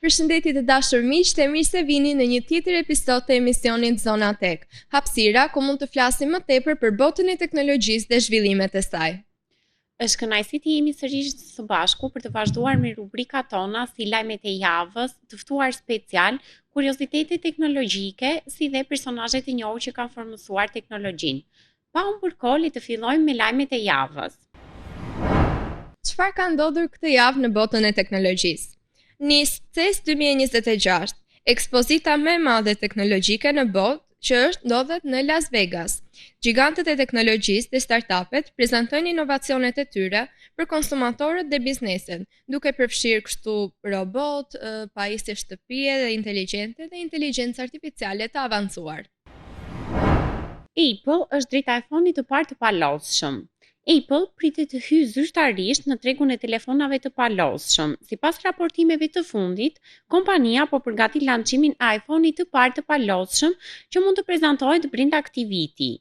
Përshëndetje të dashur miq, të mirë se vini në një tjetër episod të emisionit Zona Tech, hapësira ku mund të flasim më tepër për botën e teknologjisë dhe zhvillimet e saj. Është kënaqësi të jemi sërish së bashku për të vazhduar me rubrikat tona si lajmet e javës, të ftuar special, kuriozitete teknologjike, si dhe personazhet e njohur që kanë formësuar teknologjinë. Pa humbur kohë, le të fillojmë me lajmet e javës. Çfarë ka ndodhur këtë javë në botën e teknologjisë? Nis CES 2026, ekspozita më e madhe teknologjike në botë që ndodhet në Las Vegas. Gjigantët e teknologjisë dhe startupet prezantojnë inovacionet e tyre për konsumatorët dhe biznesin, duke përfshirë kështu robot, pajisje shtëpie dhe inteligjente dhe inteligjencë artificiale të avancuar. Apple është drejta e fonit të parë të palodhshëm. Apple pritet të hyjë zyrtarisht në tregun e telefonave të palodhshëm. Sipas raportimeve të fundit, kompania po përgatit lançimin e iPhone-it të parë të palodhshëm që mund të prezantohet brenda këtij viti.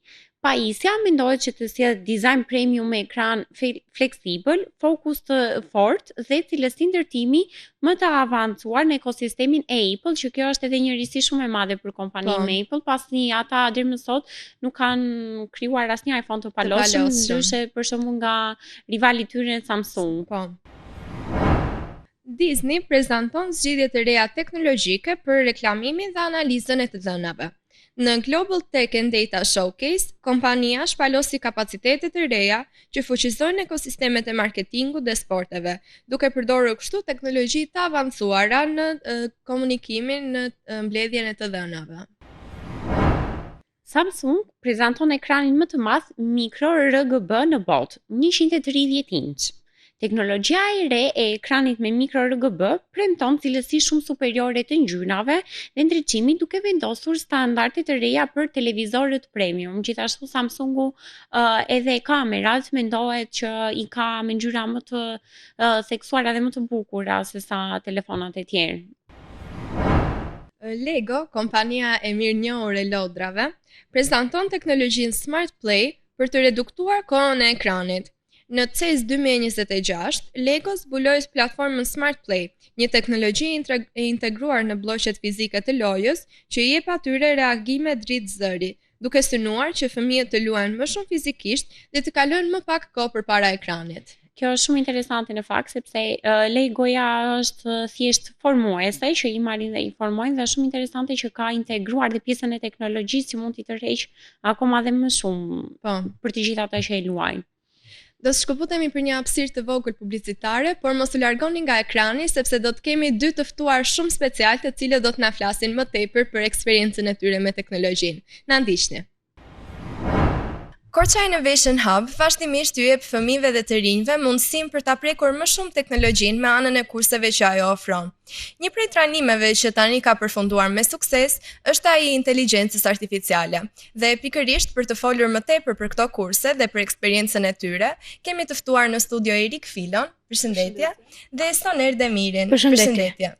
Pajisja mendohet që të sjellë dizajn premium me ekran fleksibël, fokus të fortë dhe cilësi ndërtimi më të avancuar në ekosistemin e Apple, që kjo është edhe një risi shumë e madhe për kompaninë me Apple, pasi ata deri më sot nuk kanë krijuar asnjë iPhone të palodhshëm, ndryshe për shembull nga rivali i tyre Samsung. Po. Disney prezanton zgjidhje të reja teknologjike për reklamimin dhe analizën e të dhënave. Në Global Tech and Data Showcase, kompania shpalosi kapacitete të reja që fuqizojnë ekosistemet e marketingut dhe sporteve, duke përdorur kështu teknologji të avancuara në komunikimin në mbledhjen e të dhënave. Samsung prezanton ekranin më të madh mikro RGB në botë, 130 inç. Teknologjia e re e ekranit me mikro RGB premton cilësi shumë superiore të ngjyrave dhe ndriçimit, duke vendosur standarde të reja për televizorët premium. Gjithashtu Samsungu edhe kamerat mendohet që i ka me ngjyra më të theksuara dhe më të bukura se sa telefonat e tjerë. Lego, kompania e mirënjohur e lodrave, prezanton teknologjinë Smart Play për të reduktuar kohën e ekranit. Në CES 2026, Lego zbuloi platformën Smart Play, një teknologji e integruar në bloqet fizike të lojës që i jep atyre reagime dritë zëri, duke synuar që fëmijët të luajnë më shumë fizikisht dhe të kalojnë më pak kohë përpara ekranit. Kjo është shumë interesante në fakt, sepse Legoja është thjesht formuese që i marrin dhe i formojnë, dhe është shumë interesante që ka integruar dhe pjesën e teknologjisë që mund t'i tërheq akoma dhe më shumë për të gjithë ata që e luajnë. Do të shkëputemi për një hapësirë të vogël publicitare, por mos u largoni nga ekrani sepse do të kemi dy të ftuar shumë special, të cilët do të na flasin më tepër për eksperiencën e tyre me teknologjinë. Na ndiqni. Korça Innovation Hub vazhdimisht ju jep fëmijëve dhe të rinjve mundësinë për ta prekur më shumë teknologjinë me anën e kurseve që ajo ofron. Një prej trajnimeve që tani ka përfunduar me sukses është ai i inteligjencës artificiale. Dhe pikërisht për të folur më tepër për këto kurse dhe për eksperiencën e tyre, kemi të ftuar në studio Erik Filon, përshëndetje, dhe Soner Demirin, përshëndetje.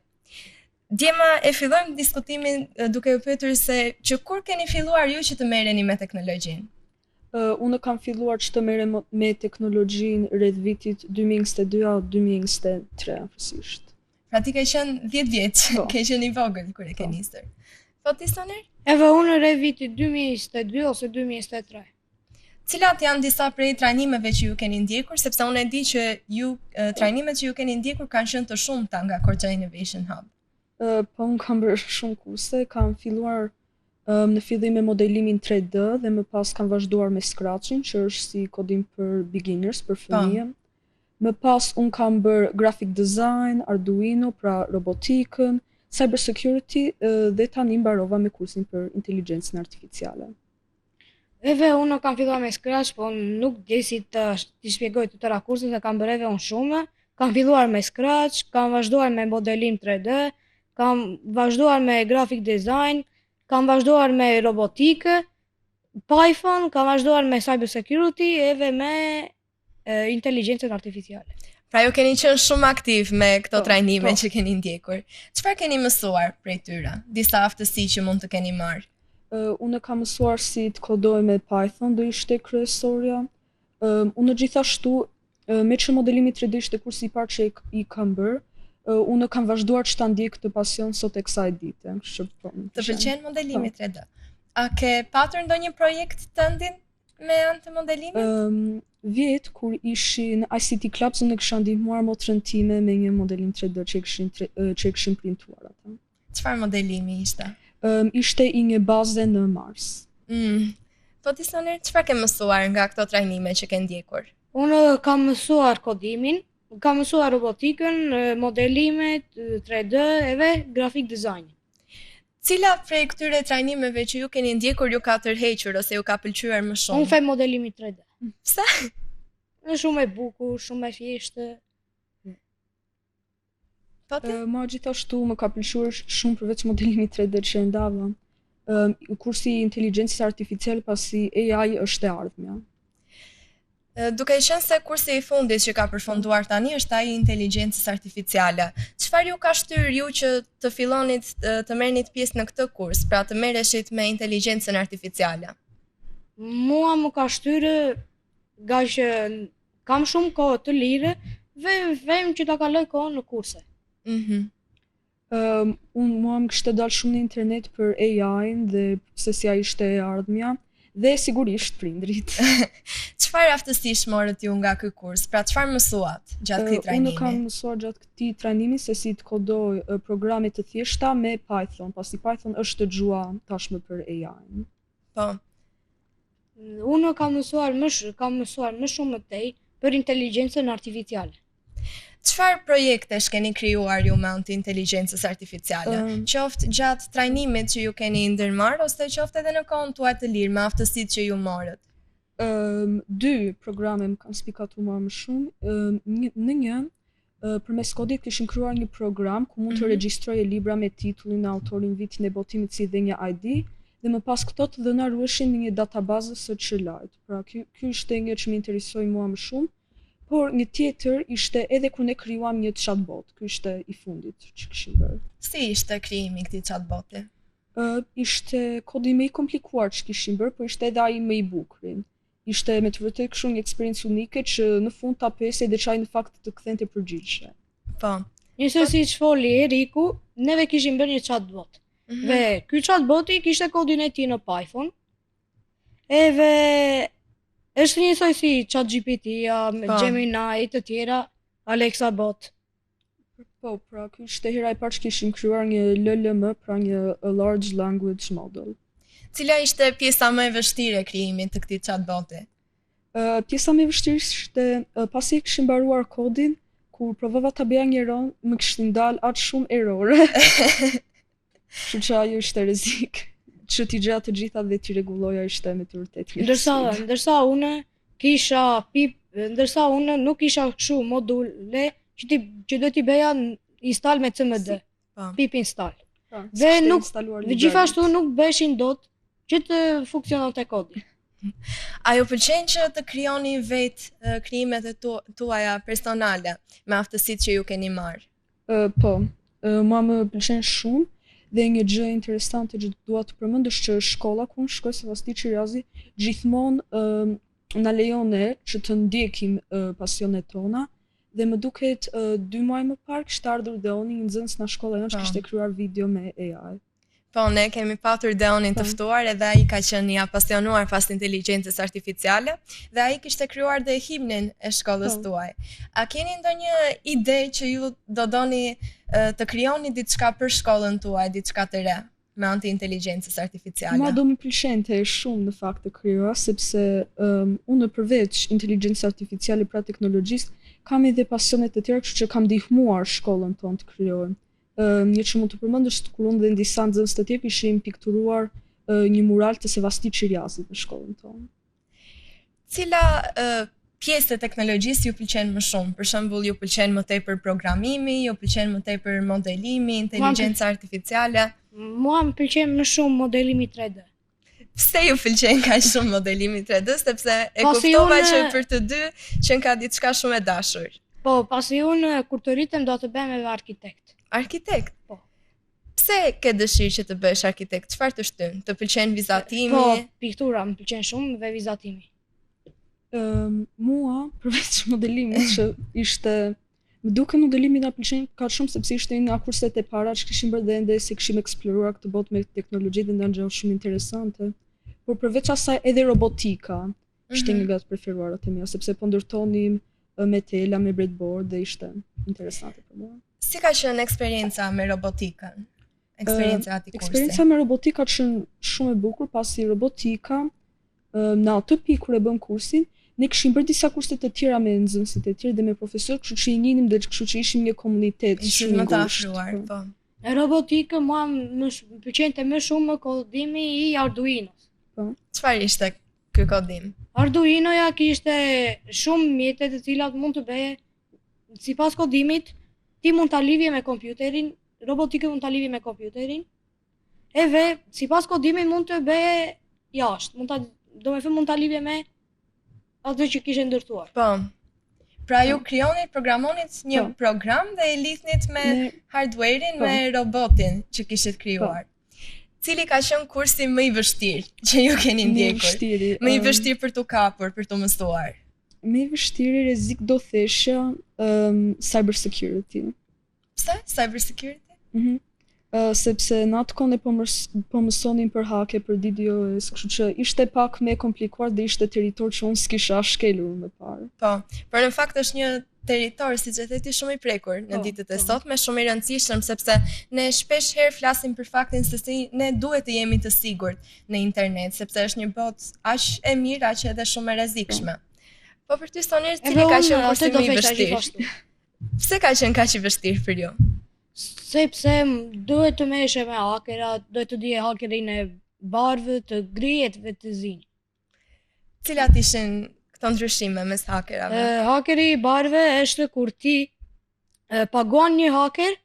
Djema e fillojmë diskutimin duke u pyetur se që kur keni filluar ju që të merreni me teknologjinë? Unë kam filluar që të merrem me teknologjinë rreth vitit 2022-2023 afërsisht. Pra ti ke qenë 10 vjeç, ke qenë i vogël kur e ke nisur. Po ti Soner? Edhe unë rreth vitit 2022 ose 2023. Cilat janë disa prej trajnimeve që ju keni ndjekur, sepse unë e di që ju trajnimet që ju keni ndjekur kanë qenë të shumta nga Korça Innovation Hub. Po unë kam bërë shumë kurse, kam filluar në fillim me modelimin 3D dhe më pas kam vazhduar me Scratchin, që është si kodim për beginners, për fëmijë. Më pas unë kam bërë graphic design, Arduino, pra robotikën, cyber security dhe tani mbarova me kursin për inteligjencën artificiale. Edhe unë kam filluar me Scratch, po nuk di si të shpjegoj të tëra kurset, se kam bërë edhe unë shumë. Kam filluar me Scratch, kam vazhduar me modelim 3D, kam vazhduar me graphic design, kam vazhduar me robotikë, Python, kam vazhduar me cyber security edhe me inteligjencën artificiale. Pra ju keni qenë shumë aktiv me këto trajnime që keni ndjekur. Çfarë keni mësuar prej tyre? Disa aftësi që mund të keni marrë? Unë kam mësuar si të kodoj me Python, do ishte kryesorja. Unë gjithashtu me që modelimi 3D ishte kursi i parë që i kam bërë, unë kam vazhduar që ta ndjek këtë pasion sot e kësaj dite. Kështu po. Të pëlqen modelimi 3D. A ke patur ndonjë projekt tëndin me anë të modelimit? Vjet kur ishi në ICT Club, unë kisha ndihmuar motrën time me një modelim 3D që e kishin printuar ata. Çfarë modelimi ishte? Ishte i një baze në Mars. Po Disoner, çfarë ke mësuar nga këto trajnime që ke ndjekur? Unë kam mësuar kodimin, kam mësuar robotikën, modelimet, 3D edhe grafik design. Cila prej këtyre trajnimeve që ju keni ndjekur ju ka tërhequr ose ju ka pëlqyer më shumë? Unë fej modelimi 3D. Pse? Është shumë e bukur, shumë e thjeshtë. Po ti? Ma gjithashtu më ka pëlqyer shumë përveç modelimit 3D që e ndava. Kursi i inteligjencës artificiale, pasi AI është e ardhmja. Duke qenë se kursi i fundit që ka përfunduar tani është ai i inteligjencës artificiale. Çfarë ju ka shtyr ju që të fillonit të merrnit pjesë në këtë kurs, pra të merreshit me inteligjencën artificiale? Mua më ka shtyrë nga që kam shumë kohë të lire, vem që ta kaloj kohën në kurse. Mua më kishte dalë shumë në internet për AI-n dhe se si ai ishte e ardhmja. Dhe sigurisht prindrit. Çfarë aftësish morët ju nga ky kurs? Pra çfarë mësuat gjatë këtij trajnimi? Unë kam mësuar gjatë këtij trajnimi se si të kodoj programe të thjeshta me Python, pasi Python është gjuha tashmë për AI-n. Po. Unë kam mësuar më shumë më tej për inteligjencën artificiale. Çfarë projektesh keni krijuar ju me anë të inteligjencës artificiale? Qoftë gjatë trajnimit që ju keni ndërmarrë ose qoftë edhe në kohën tuaj të lirë me aftësitë që ju morët? 2 programe më kanë spikatuar më shumë. Në një përmes kodit kishim krijuar një program ku mund të regjistrojë libra me titullin, autorin, vitin e botimit si dhe një ID, dhe më pas këto të dhëna ruheshin në një databazë SQLite. Pra ky ishte një që më interesoi mua më shumë. Por një tjetër ishte edhe kur ne krijuam një chatbot. Ky ishte i fundit që kishim bërë. Si ishte krijimi i këtij chatboti? Ishte kodi më i komplikuar që kishim bërë, por ishte edhe ai më i bukur. Ishte me të vërtetë kështu një eksperiencë unike që në fund ta pesej dhe çaj në fakt të kthente përgjigje. Po. Njësoj si që foli Eriku, neve kishim bërë një chatbot. Dhe ky chatboti kishte kodin e tij në Python. Edhe është njësoj si ChatGPT-ja, Gemini, të tjera, Alexa bot. Po, pra, ky ishte hera e parë që kishim krijuar një LLM, pra një Large Language Model. Cila ishte pjesa më e vështirë e krijimit të këtij chatboti? Pjesa më e vështirë ishte pasi e kishim mbaruar kodin, kur provova ta bëja një error, më kishin dalë aq shumë errore. Kështu që ajo ishte rrezik. Që t'i gjatë të gjitha dhe t'i rregulloja ishte me të vërtetë. Ndërsa unë nuk kisha kështu module që do t'i bëja install me CMD. Pip install. Dhe gjithashtu nuk beshin dot që të funksiononte kodi. A ju pëlqen që të krijoni vetë krijimet e tuaja personale me aftësitë që ju keni marrë? Po, mua më pëlqen shumë. Dhe një gjë interesante që dua të përmend është që shkolla ku unë shkoj, Sevasti Çirazi, gjithmonë na lejon që të ndjekim pasionet tona, dhe më duket 2 muaj më parë kishte ardhur Deoni, një nxënës në shkollën jonë që kishte krijuar video me AI. Po, ne kemi patur Deonin të ftuar edhe ai ka qenë i apasionuar pas inteligjencës artificiale dhe ai kishte krijuar dhe himnin e shkollës tuaj. A keni ndonjë ide që ju do doni të krijoni diçka për shkollën tuaj, diçka të re me anë të inteligjencës artificiale? Ma do më pëlqente shumë në fakt të krijoja, sepse unë përveç inteligjencës artificiale pra teknologjisë, kam edhe pasionet të tjera, kështu që kam ndihmuar shkollën tonë të krijojmë. Një që mund të përmend është kur unë dhe disa nxënës të tjerë kishim pikturuar një mural të Sevasti Çiriazit në shkollën tonë. Cila pjesë e teknologjisë ju pëlqen më shumë? Për shembull, ju pëlqen më tepër programimi, ju pëlqen më tepër modelimi, inteligjenca artificiale? Mua më pëlqen më shumë modelimi 3D. Pse ju pëlqen kaq shumë modelimi 3D? Sepse e kuptova që për të dy që ka diçka shumë e dashur. Po, pasi unë kur të rritem do të bëhem edhe arkitekt. Arkitekt? Po. Pse ke dëshirë që të bësh arkitekt? Çfarë të shtyn? Të pëlqen vizatimi? Po, piktura më pëlqen shumë dhe vizatimi. Mua, përveç modelimit që ishte Më duke modelimi na pëlqen ka shumë sepse ishte një nga kurset e para që kishim bërë dhe ende si kishim eksploruar këtë botë me teknologji dhe ndan gjë shumë interesante. Por përveç asaj edhe robotika ishte një nga të preferuarat e mia sepse po ndërtonim me tela, me breadboard dhe ishte interesante për mua. Si ka qenë eksperjenca me robotikën? Eksperjenca e atij kursi? Eksperjenca me robotika ka qenë shumë e bukur pasi robotika në atë pikë kur e bëm kursin, ne kishim bërë disa kurse të tjera me nxënësit e tjerë dhe me profesorë, kështu që i njinim dhe kështu që ishim një komunitet shumë më të afruar, po. Robotikën mua më pëlqente më shumë kodimi i Arduinos. Po. Çfarë ishte ky kodim? Arduinoja kishte shumë mjete të cilat mund të bëje sipas kodimit, ti mund ta lidhje me kompjuterin, robotikën mund ta lidhje me kompjuterin. Edhe sipas kodimit mund të bëje jashtë, mund ta lidhje me atë që kishe ndërtuar. Po. Pra ju krijonit, programonit një program dhe e lidhnit me hardware-in, me robotin që kishit krijuar. Cili ka qenë kursi më i vështirë që ju keni ndjekur? Më i vështirë për t'u kapur, për t'u mësuar? Më i vështirë rrezik do theshja cyber security. Pse? Cyber security? Sepse në atë kohë po mësonin për hake, për DDoS, kështu që ishte pak më komplikuar dhe ishte territor që unë s'kisha shkelur më parë. Po, por në fakt është një territor, siç e theti, shumë i prekur në ditët e sotme, shumë i rëndësishëm sepse ne shpesh herë flasim për faktin se si ne duhet të jemi të sigurt në internet, sepse është një botë aq e mirë, aq edhe shumë e rrezikshme. Po për ty Sonir, cili ka qenë kursi më i vështirë? Pse ka qenë kaq i vështirë për ju? Sepse duhet të merresh me hakerat, duhet të dije hakerin e bardhë, të grijetëve, të zinj. Cilat ishin këto ndryshime mes hakerave? Hakeri i bardhë është kur ti paguan një haker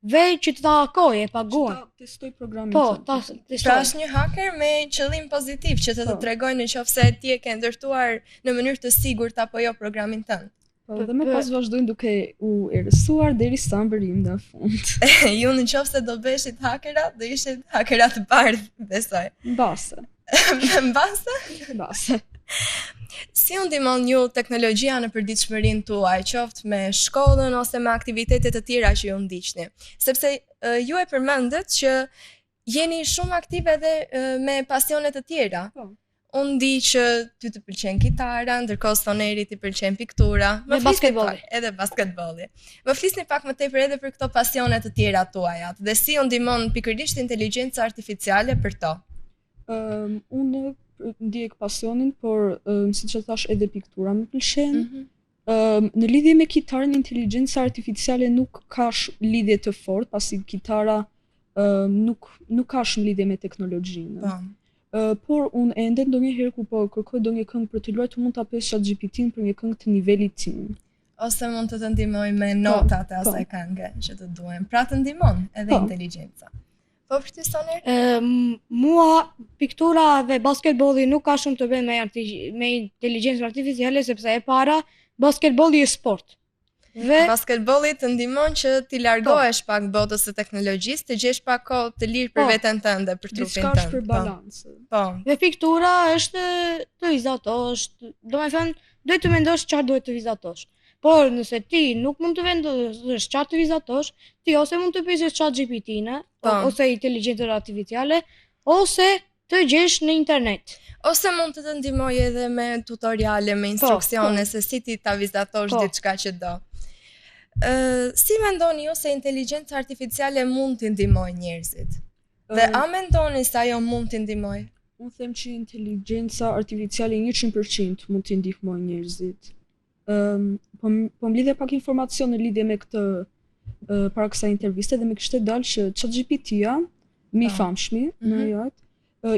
dhe që të ta hakojë, paguan. Ta testoj programin. Po, ta testoj. Pra është një haker me qëllim pozitiv që të tregojë nëse ti e ke ndërtuar në mënyrë të sigurt apo jo programin tënd. Po, dhe më pas vazhdojnë duke u erësuar derisa mbërim në fund. Ju nëse do beshit hakera, do ishit hakera të bardhë, besoj. Mbase. Mbase? Si u ndihmon ju teknologjia në përditshmërinë tuaj, qoftë me shkollën ose me aktivitete të tjera që ju ndiqni? Sepse ju e përmendet që jeni shumë aktive edhe me pasione të tjera. Unë di që ty të pëlqen kitara, ndërkohë Sonerit i pëlqen piktura, edhe basketbolli. Më flisni pak më tepër edhe për këto pasione të tjera tuaja dhe si u ndihmon pikërisht inteligjenca artificiale për to. Unë ndjek pasionin, por siç e thash edhe piktura më pëlqen. Në lidhje me kitarën, inteligjenca artificiale nuk ka lidhje të fortë, pasi kitara nuk ka shumë lidhje me teknologjinë. Por unë ende ndonjëherë kur po kërkoj ndonjë këngë për të luajtur mund ta pyes ChatGPT-n për një këngë të nivelit tim. Ose mund të ndihmoj me notat e asaj këngë që të duhen. Pra të ndihmon edhe inteligjenca. Po për ty Soner? Mua piktura dhe basketbolli nuk ka shumë të bëjë me inteligjencën artificiale sepse e para basketbolli është sport. Basketbolli të ndihmon që ti largohesh pak botës së teknologjisë, të gjesh pak kohë të lirë për veten tënde, për trupin tënd. Diçka është për balancë. Po. Dhe piktura është të vizatosh, domethënë duhet të mendosh çfarë duhet të vizatosh. Por nëse ti nuk mund të vendosh çfarë të vizatosh, ti ose mund të pyesësh ChatGPT-n ose inteligjencën artificiale, ose të gjesh në internet. Ose mund të ndihmoj edhe me tutoriale, me instruksione se si ti ta vizatosh diçka që do. Si mendoni ju se inteligjenca artificiale mund të ndihmojë njerëzit? Dhe a mendoni se ajo mund të ndihmojë? Unë them që inteligjenca artificiale 100% mund të ndihmojë njerëzit. Po më lidhe pak informacion në lidhje me këtë para kësaj interviste dhe më kishte dalë që ChatGPT-ja, më i famshmi në jot,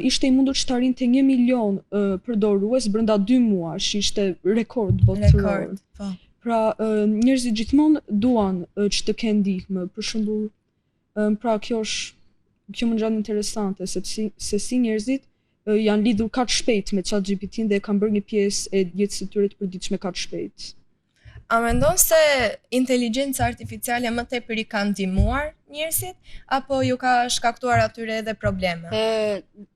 ishte i mundur që të arrinte 1 milion përdorues brenda 2 muajsh, ishte rekord botëror. Pra njerëzit gjithmonë duan që të kenë ndihmë, për shembull, pra kjo më ngjan interesante sepse si njerëzit janë lidhur kaq shpejt me ChatGPT-n dhe kanë bërë një pjesë e jetës së tyre të përditshme kaq shpejt. A mendon se inteligjenca artificiale më tepër i ka ndihmuar njerëzit apo ju ka shkaktuar atyre edhe probleme?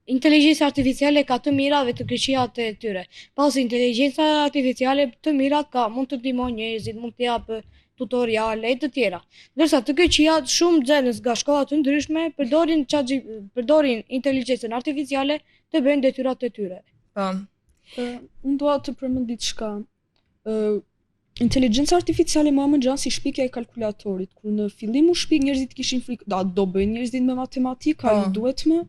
Inteligjenca artificiale ka të mira dhe të këqijat e tyre. Pasi inteligjenca artificiale të mirat mund të ndihmojë njerëzit, mund të tutoriale e të tjera. Ndërsa të këqijat shumë nxënës nga shkolla të ndryshme përdorin inteligjencën artificiale të bëjnë detyrat e tyre. Po. Unë dua të përmend diçka. Inteligjenca artificiale më gjanë si shpikja e kalkulatorit. Kur në fillim u shpik njerëzit kishin frikë, do bëjnë njerëzit me matematikë, ai duhet më.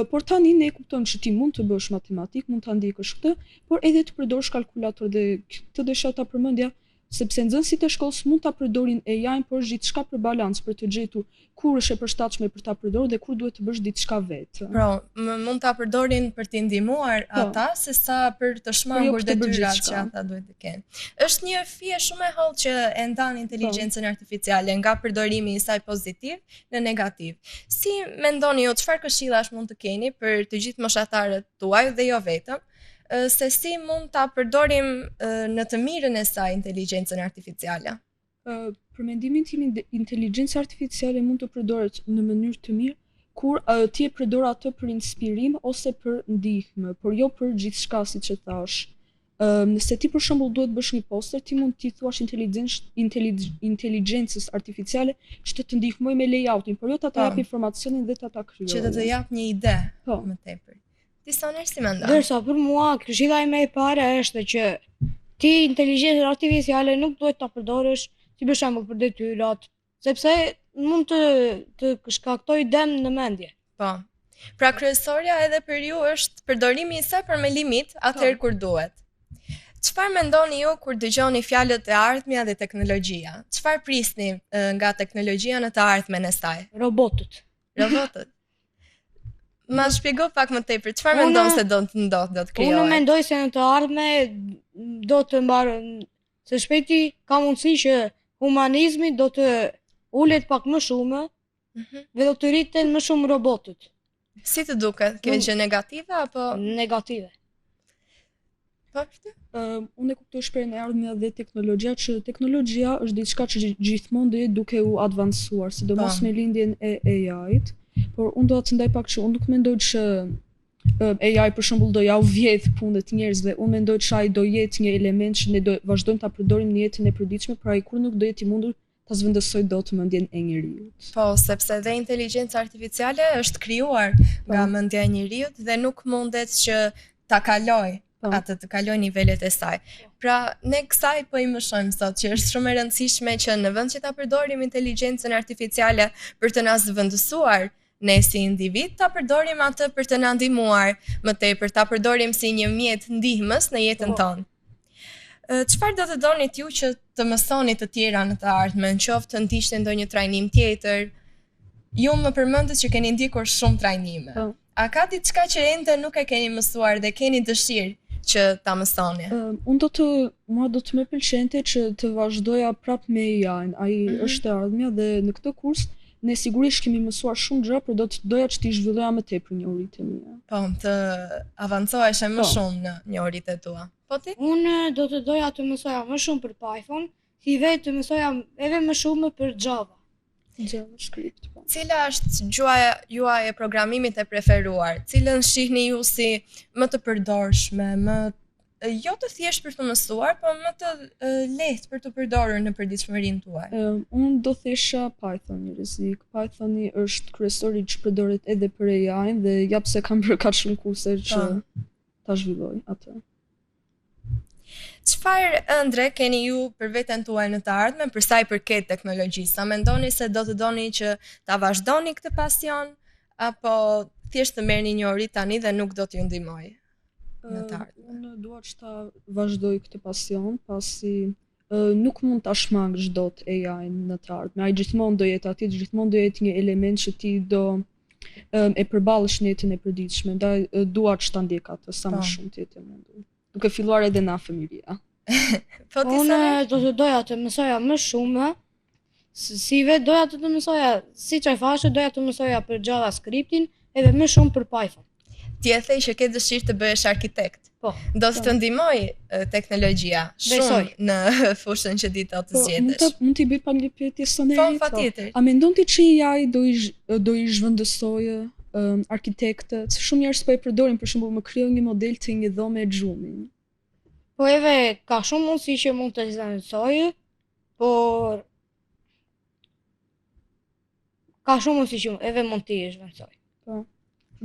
Por tani ne kuptojmë që ti mund të bësh matematik, mund ta ndjekësh këtë, por edhe të përdorësh kalkulator dhe këtë desha ta përmendja, sepse nxënësit e shkollës mund ta përdorin AI-n, por gjithçka për balancë, për të gjetur kur është e përshtatshme për ta përdorur dhe kur duhet të bësh diçka vetë. Pra, mund ta përdorin për t'i ndihmuar ata sesa për të shmangur detyrat që ata duhet të kenë. Është një fije shumë e hollë që e ndan inteligjencën artificiale nga përdorimi i saj pozitiv në negativ. Si mendoni ju, çfarë këshillash mund të keni për të gjithë moshatarët tuaj dhe jo vetëm, se si mund ta përdorim në të mirën e saj inteligjencën artificiale? Për mendimin tim, inteligjenca artificiale mund të përdoret në mënyrë të mirë kur ti e përdor atë për inspirim ose për ndihmë, por jo për gjithçka, siç e thash. Nëse ti për shembull duhet bësh një poster, ti mund t'i thuash inteligjencës artificiale që të ndihmojë me layoutin, por jo ta jap informacionin dhe ta krijojë. Që të jap një ide më tepër. Ti sonë si mendon? Ndërsa për mua këshilla ime e parë është që ti inteligjencën artificiale nuk duhet ta përdorësh si për shembull për detyrat, sepse mund të shkaktoj dëm në mendje. Po. Pra kryesorja edhe për ju është përdorimi i saj për me limit atëherë kur duhet. Çfarë mendoni ju kur dëgjoni fjalët e ardhmja dhe teknologjia? Çfarë prisni nga teknologjia në të ardhmen e saj? Robotët. Ma shpjego pak më tepër, çfarë mendon se do të ndodhë, do të krijohet? Unë mendoj se në të ardhme do të mbarën, se shpejti ka mundësi që humanizmi do të ulet pak më shumë dhe do të rriten më shumë robotët. Si të duket? Kjo gjë negative apo negative? Po këtë? Unë e kuptoj shprehjen e ardhmja dhe teknologjia, që teknologjia është diçka që gjithmonë do jetë duke u advancuar, sidomos me lindjen e AI-t. Por unë do të ndaj pak që unë nuk mendoj që AI për shembull do ja u vjedh punët njerëzve. Unë mendoj që ai do jetë një element që ne do vazhdojmë ta përdorim në jetën e përditshme, pra ai kur nuk do jetë i mundur ta zvendësojë dot mendjen e njeriut. Po, sepse dhe inteligjenca artificiale është krijuar nga mendja e njeriut dhe nuk mundet që ta kalojë atë të kaloj nivelet e saj. Pra, ne kësaj po i mësojmë sot që është shumë e rëndësishme që në vend që ta përdorim inteligjencën artificiale për të na zëvendësuar ne si individ, ta përdorim atë për të na ndihmuar më tepër, ta përdorim si një mjet ndihmës në jetën tonë. Çfarë do të donit ju që të mësoni të tjera në të ardhmen, qoftë të ndiqni ndonjë trajnim tjetër? Ju më përmendët që keni ndjekur shumë trajnime. A ka diçka që ende nuk e keni mësuar dhe keni dëshirë që ta mësoni? Mua do të më pëlqente që të vazhdoja prap me AI-n. Ai është e ardhmja dhe në këtë kurs ne sigurisht kemi mësuar shumë gjëra, por do të doja që t'i zhvilloja më tepër njohuritë e mia. Po, të avancohesh më shumë në njohuritë e tua. Po ti? Unë do të doja të mësoja më shumë për Python, si vetë të mësoja edhe më shumë për Java. JavaScript. Cila është gjuha juaj e programimit e preferuar? Cilën shihni ju si më të përdorshme, jo të thjesht për të mësuar, por më të lehtë për të përdorur në përditshmërinë tuaj? Unë do thesha Python një rrezik. Pythoni është kryesori që përdoret edhe për AI-n dhe ja pse kam bërë kaq shumë kurse që ta zhvilloj atë. Çfarë ëndre keni ju për veten tuaj në të ardhmen për sa i përket teknologjisë? Sa mendoni se do të doni që ta vazhdoni këtë pasion apo thjesht të merrni njohuri tani dhe nuk do t'ju ndihmoj në të ardhmen? Unë dua që ta vazhdoj këtë pasion, pasi nuk mund ta shmangësh dot AI-n në të ardhmen. Ai gjithmonë do jetë aty, gjithmonë do jetë një element që ti do e përballësh në jetën e përditshme. Ndaj dua që ta ndjek atë sa më shumë të jetë e mundur. Duke filluar edhe na fëmijëria. Unë do të doja të mësoja më shumë, si vetë doja të mësoja, siç e thashë, doja të mësoja për JavaScriptin edhe më shumë për Python. Ti e thej që ke dëshirë të bëhesh arkitekt. Po. Do të ndihmoj teknologjia shumë në fushën që ti të zgjedhësh. Mund t'i bëj pak një pyetje sonë? Po, patjetër. A mendon ti që AI do i zhvendësojë arkitektët? Shumë njerëz po e përdorin, për shembull, më krijoj një model të një dhome xhumi. Po edhe ka shumë mundësi që mund të zhvendësojë, por ka shumë si shumë, edhe mund t'i zhvendsoj. Po.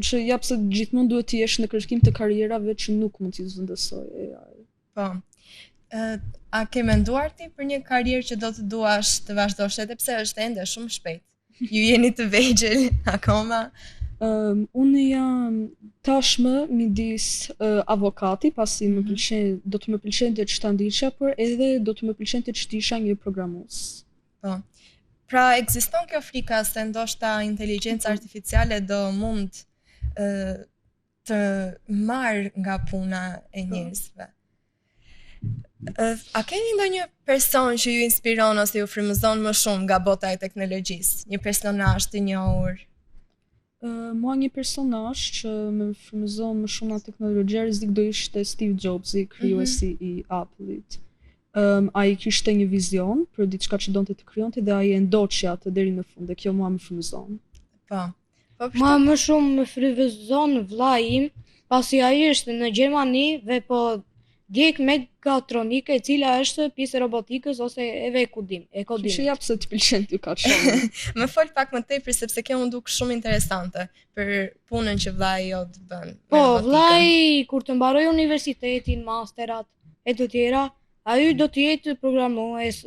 Që jap se gjithmonë duhet të jesh në kërkim të karrierave që nuk mund t'i zvendësoj AI. Po. A ke menduar ti për një karrierë që do të duash të vazhdosh edhe pse është ende shumë shpejt? Ju jeni të vegjël akoma. Unë jam tashmë midis avokati, pasi do të më pëlqente që ta ndiqja, por edhe do të më pëlqente që t'isha një programues. Po. Pra ekziston kjo frika se ndoshta inteligjenca artificiale do mund të marrë nga puna e njerëzve. A keni ndonjë person që ju inspiron ose ju frymëzon më shumë nga bota e teknologjisë? Një personazh të njohur? Mua një personazh që më frymëzon më shumë nga teknologjia rrezik do ishte Steve Jobs, krijuesi i Apple-it. Ai kishte një vizion për diçka që donte të krijonte dhe ai e ndoqi atë deri në fund dhe kjo mua më frymëzon. Po. Ma më shumë më frymëzon vllai im, pasi ai është në Gjermani dhe po djeg megatronike e cila është pjesë e robotikës ose edhe e kodimit. Që jap se të pëlqen ty kaq shumë. Më fol pak më tepër sepse kjo më duk shumë interesante për punën që vllai jot bën. Po, vllai kur të mbaroj universitetin, masterat e të tjera, ai do të jetë programues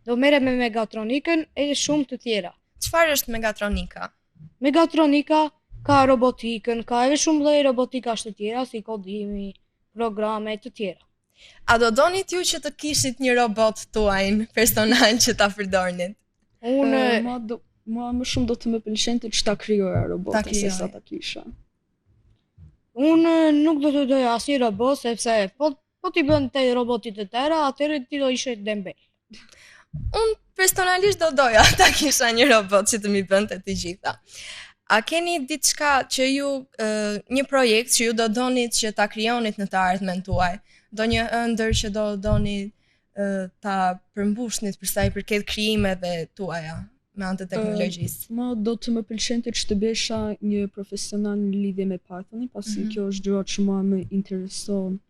do merret me megatronikën e shumë të tjera. Çfarë është megatronika? Megatronika ka robotikën, ka edhe shumë lloje robotikash të tjera, si kodimi, programe të tjera. A do donit ju që të kishit një robot tuaj personal që ta përdornit? Mua më shumë do të më pëlqente që ta krijoja robotin se sa ta kisha. Unë nuk do të doja asnjë robot, sepse po t'i bën te robotit të tjera, atëherë ti do ishe dembel. Unë personalisht do doja ta kisha një robot që të mi bënte të gjitha. A keni diçka që ju, një projekt që ju do donit që ta krijonit në të ardhmen tuaj? Do një ëndër që do donit ta përmbushnit për sa i përket krijimeve tuaja me anë të teknologjisë? Më do të më pëlqente që të besha një profesional në lidhje me Pythonin, pasi kjo është gjëra që mua më intereson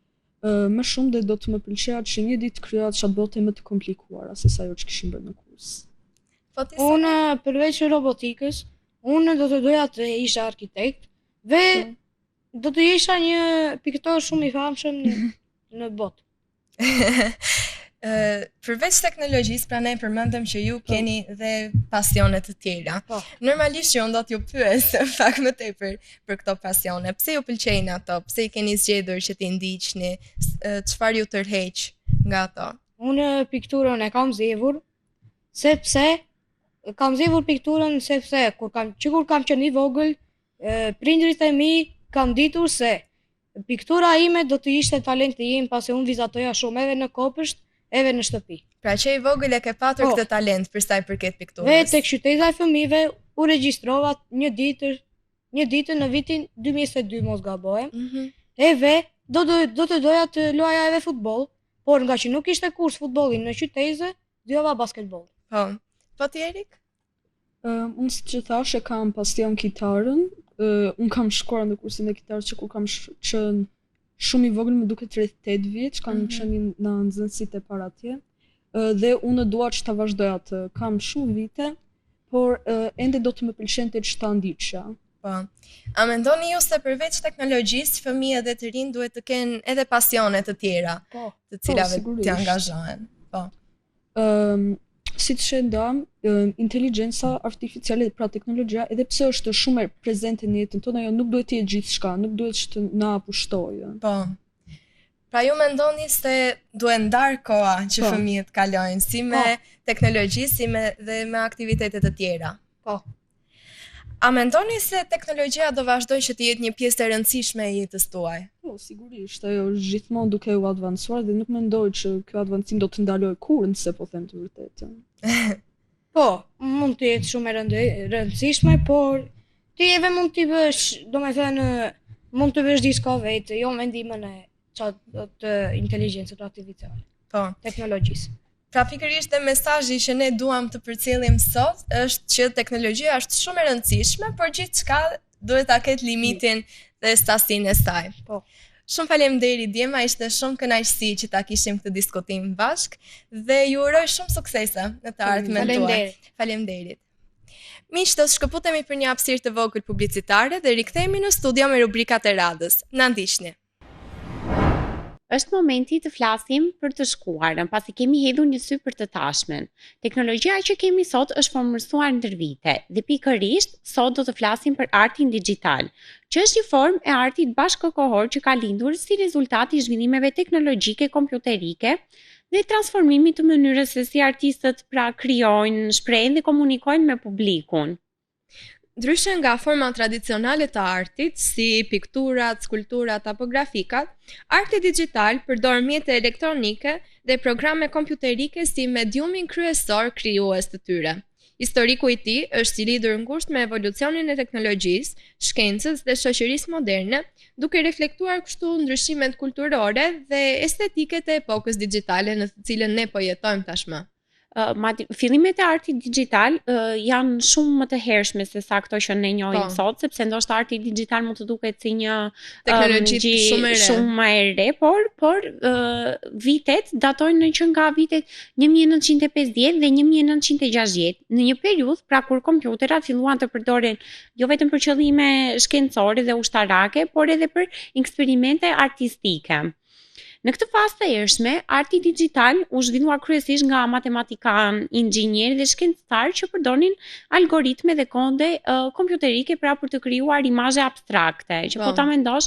më shumë dhe do të më pëlqeja që një ditë krijohet chatbote më të komplikuara se sa ajo që kishim bërë në kurs. Unë përveç robotikës, unë do të doja të isha arkitekt dhe do të isha një piktor shumë i famshëm në botë. Përveç teknologjisë, pra ne përmendëm që ju keni dhe pasione të tjera. Normalisht që unë do t'ju pyes pak më tepër për këto pasione. Pse ju pëlqejnë ato? Pse i keni zgjedhur që t'i ndiqni? Çfarë ju tërheq nga ato? Unë pikturën e kam zgjedhur sepse kur kam qenë i vogël, prindrit e mi kam ditur se piktura ime do të ishte talenti im, pasi unë vizatoja shumë edhe në kopësht, edhe në shtëpi. Pra që i vogël e ke patur këtë talent për sa i përket pikturës. Dhe tek qyteta e fëmijëve u regjistrova një ditë në vitin 2022 mos gabohem. Edhe do të doja të luaja edhe futboll, por nga që nuk ishte kurs futbolli në qyteze, dëgjova basketboll. Po ti Erik? Unë si që thash e kam pasion kitarën, unë kam shkuar në kursin e kitarës që kur kam qenë shumë i vogël, më duket rreth 8 vjeç, kanë qenë në nxënësitë e para atje, dhe unë dua që ta vazhdoj atë. Kam shumë vite, por ende do të më pëlqente që ta ndiqja. Po. A mendoni ju se përveç teknologjisë, fëmijët e të rinj duhet të kenë edhe pasione të tjera, të cilave t'i angazhohen? Po. Si që ndam, inteligjenca artificiale, pra teknologjia, edhe pse është shumë prezente në jetën tonë, ajo nuk duhet të jetë gjithçka, nuk duhet që të na pushtojë. Po. Pra ju mendoni se duhet ndar koha që fëmijët kalojnë si me teknologji, si dhe me aktivitete të tjera? Po. A mendoni se teknologjia do vazhdojë që të jetë një pjesë e rëndësishme e jetës tuaj? Po, sigurisht, ajo është gjithmonë duke u advancuar dhe nuk mendoj që kjo advancim do të ndalojë kurrë, nëse po them të vërtetën. Po, mund të jetë shumë e rëndësishme, por ti edhe mund t'i bësh, domethënë, mund të bësh diçka vetë, jo mendimën e të inteligjencës artificiale. Po, teknologjisë. Pra pikërisht dhe mesazhi që ne duam të përcjellim sot është që teknologjia është shumë e rëndësishme, por gjithçka duhet ta ketë limitin dhe stasinë e saj. Po. Shumë faleminderit Djema, ishte shumë kënaqësi që ta kishim këtë diskutim bashk dhe ju uroj shumë suksese në të ardhmen tuaj. Faleminderit. Faleminderit. Miq, do shkëputemi për një hapësirë të vogël publicitare dhe rikthehemi në studio me rubrikat e radhës. Na ndiqni. Është momenti të flasim për të shkuarën, pasi kemi hedhur një sy për të tashmen. Teknologjia që kemi sot është formërsuar ndër vite dhe pikërisht sot do të flasim për artin digjital, që është një formë e artit bashkëkohor që ka lindur si rezultat i zhvillimeve teknologjike kompjuterike dhe transformimit të mënyrës se si artistët krijojnë, shprehen dhe komunikojnë me publikun. Ndryshe nga forma tradicionale të artit, si pikturat, skulpturat apo grafikat, arti digjital përdor mjete elektronike dhe programe kompjuterike si mediumin kryesor krijues të tyre. Historiku i tij është i lidhur ngushtë me evolucionin e teknologjisë, shkencës dhe shoqërisë moderne, duke reflektuar kështu ndryshimet kulturore dhe estetike të epokës digjitale në të cilën ne po jetojmë tashmë. Fillimet e artit digjital janë shumë më të hershme se sa këto që ne njohim sot, sepse ndoshta arti digjital mund të duket si një teknologji shumë më e re, por vitet datojnë që nga vitet 1950 dhe 1960, në një periudhë pra kur kompjuterat filluan të përdoren jo vetëm për qëllime shkencore dhe ushtarake, por edhe për eksperimente artistike. Në këtë fazë të ershme, arti digjital u zhvillua kryesisht nga matematikan, inxhinier dhe shkencëtar që përdorin algoritme dhe kode kompjuterike pra për të krijuar imazhe abstrakte. Që po ta mendosh,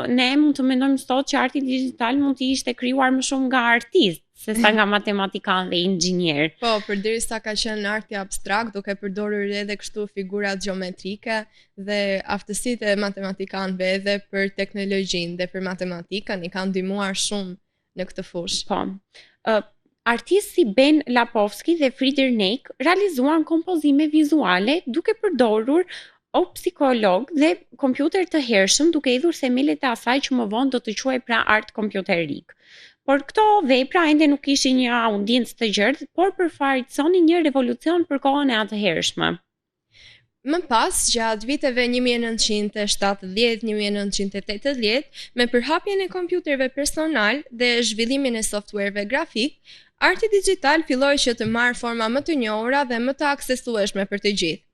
ne mund të mendojmë sot që arti digjital mund të ishte krijuar më shumë nga artist se sa nga matematikan dhe inxhinier. Po, përderisa ka qenë arti abstrakt, duke përdorur edhe kështu figura gjeometrike dhe aftësitë e matematikanëve edhe për teknologjinë dhe për matematikën i kanë ndihmuar shumë në këtë fushë. Po. Artistë si Ben Lapovski dhe Frieder Neik realizuan kompozime vizuale duke përdorur psikolog dhe kompjuter të hershëm duke hedhur themelet e asaj që më vonë do të quhej pra art kompjuterik. Por këto vepra ende nuk ishin një audiencë të gjerë, por përfaqësonin një revolucion për kohën e atëhershme. Më pas, gjatë viteve 1970-1980, me përhapjen e kompjuterëve personal dhe zhvillimin e softwareve grafik, arti digjital filloi që të marrë forma më të njohura dhe më të aksesueshme për të gjithë.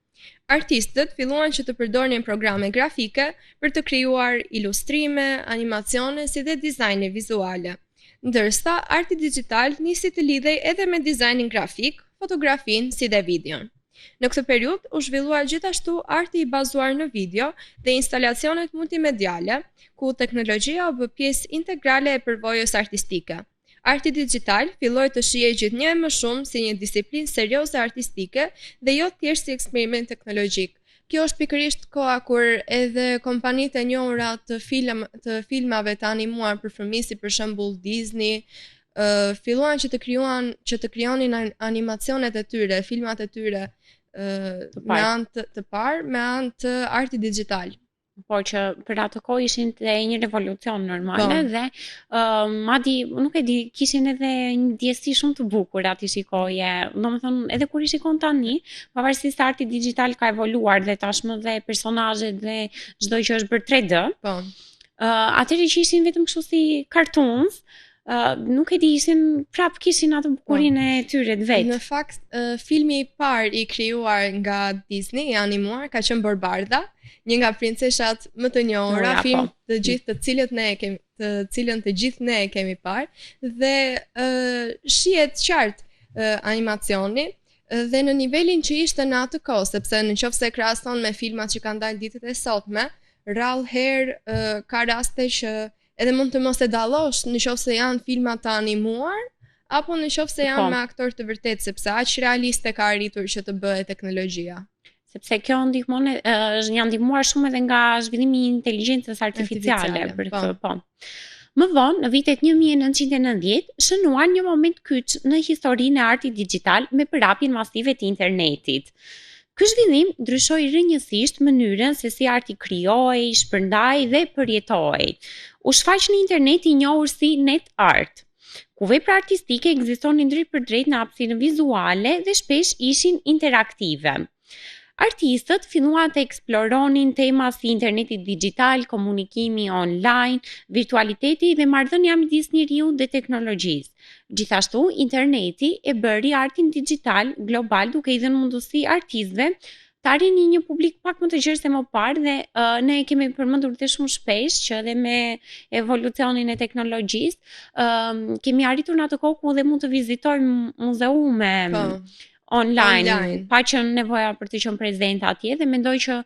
Artistët filluan që të përdornin programe grafike për të krijuar ilustrime, animacione si dhe dizajne vizuale. Ndërsa arti digjital nisi të lidhej edhe me dizajnin grafik, fotografinë si dhe videon. Në këtë periudhë u zhvillua gjithashtu arti i bazuar në video dhe instalacionet multimediale, ku teknologjia u bë pjesë integrale e përvojës artistike. Arti digjital filloi të shihej gjithnjë më shumë si një disiplinë serioze artistike dhe jo thjesht si eksperiment teknologjik. Kjo është pikërisht koha kur edhe kompanitë e njohura të filmave të animuar për fëmijë si për shembull Disney, filluan që të krijonin animacionet e tyre, filmat e tyre me anë të parë, me anë të artit digjital. Po që për atë kohë ishin të një revolucion normale dhe madje nuk e di, kishin edhe një ndjesi shumë të bukur aty shikoje. Domethënë edhe kur i shikon tani, pavarësisht se arti digjital ka evoluar dhe tashmë dhe personazhet dhe çdo që është bërë 3D. Po. Atëherë që ishin vetëm kështu si cartoons, nuk e di, kishin atë bukurinë e tyre të vetë. Në fakt, filmi i parë i krijuar nga Disney, i animuar, ka qenë Barbarda, një nga princeshat më të njohura, film të cilën të gjithë ne e kemi parë dhe shihet qartë animacioni dhe në nivelin që ishte në atë kohë, sepse nëse e krahason me filmat që kanë dalë ditët e sotme, rrallë herë ka raste që edhe mund të mos e dallosh nëse janë filma të animuar apo nëse janë me aktor të vërtetë, sepse aq realiste ka arritur që të bëhet teknologjia. Sepse kjo janë ndihmuar shumë edhe nga zhvillimi i inteligjencës artificiale për këtë, po. Më vonë, në vitet 1990, shënuan një moment kyç në historinë e artit digjital me përhapjen masive të internetit. Ky zhvillim ndryshoi rrënjësisht mënyrën se si arti krijohej, shpërndahej dhe përjetohej. U shfaq në internet i njohur si net art, ku vepra artistike ekzistonin drejt për drejt në hapësirën vizuale dhe shpesh ishin interaktive. Artistët filluan të eksploronin tema si interneti digital, komunikimi online, virtualiteti dhe marrëdhënia midis njeriu dhe teknologjisë. Gjithashtu, interneti e bëri artin digital global duke i dhënë mundësi artistëve të arrini një publik pak më të gjerë se më parë dhe ne kemi përmendur dhe shumë shpesh që edhe me evolucionin e teknologjisë kemi arritur në atë kohë ku dhe mund të vizitojmë muzeume online, pa qenë nevoja për të qenë prezente atje dhe mendoj që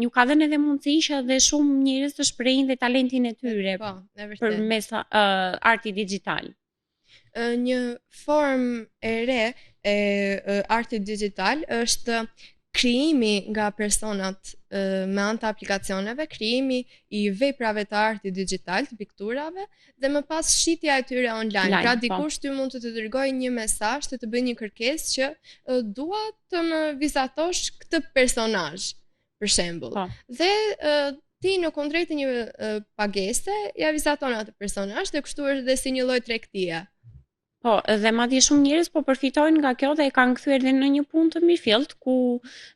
ju ka dhënë edhe mundësi që dhe shumë njerëz të shprehin dhe talentin e tyre përmes artit digital. Një formë e re e artit digital është krijimi nga personat me anë të aplikacioneve, krijimi i veprave të artit digital, të pikturave, dhe më pas shitja e tyre online. Pra dikush ty mund të të dërgojë një mesazh, të bëjë një kërkesë që dua të më vizatosh këtë personazh, për shembull. Dhe ti në kundrejt të një pagese ja vizaton atë personazh dhe kështu është dhe si një lloj tregtie. Po, dhe madje shumë njerëz po përfitojnë nga kjo dhe e kanë kthyer edhe në një punë të mirëfillt ku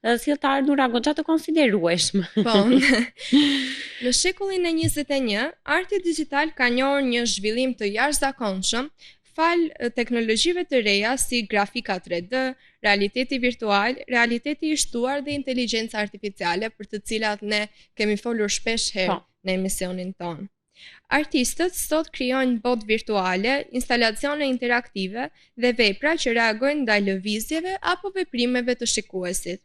sillet të ardhura goxha të konsiderueshme. Po. Në shekullin e 21, arti digital ka njohur një zhvillim të jashtëzakonshëm fal teknologjive të reja si grafika 3D, realiteti virtual, realiteti i shtuar dhe inteligjenca artificiale, për të cilat ne kemi folur shpesh herë në emisionin tonë. Artistët sot krijojnë botë virtuale, instalacione interaktive dhe vepra që reagojnë ndaj lëvizjeve apo veprimeve të shikuesit.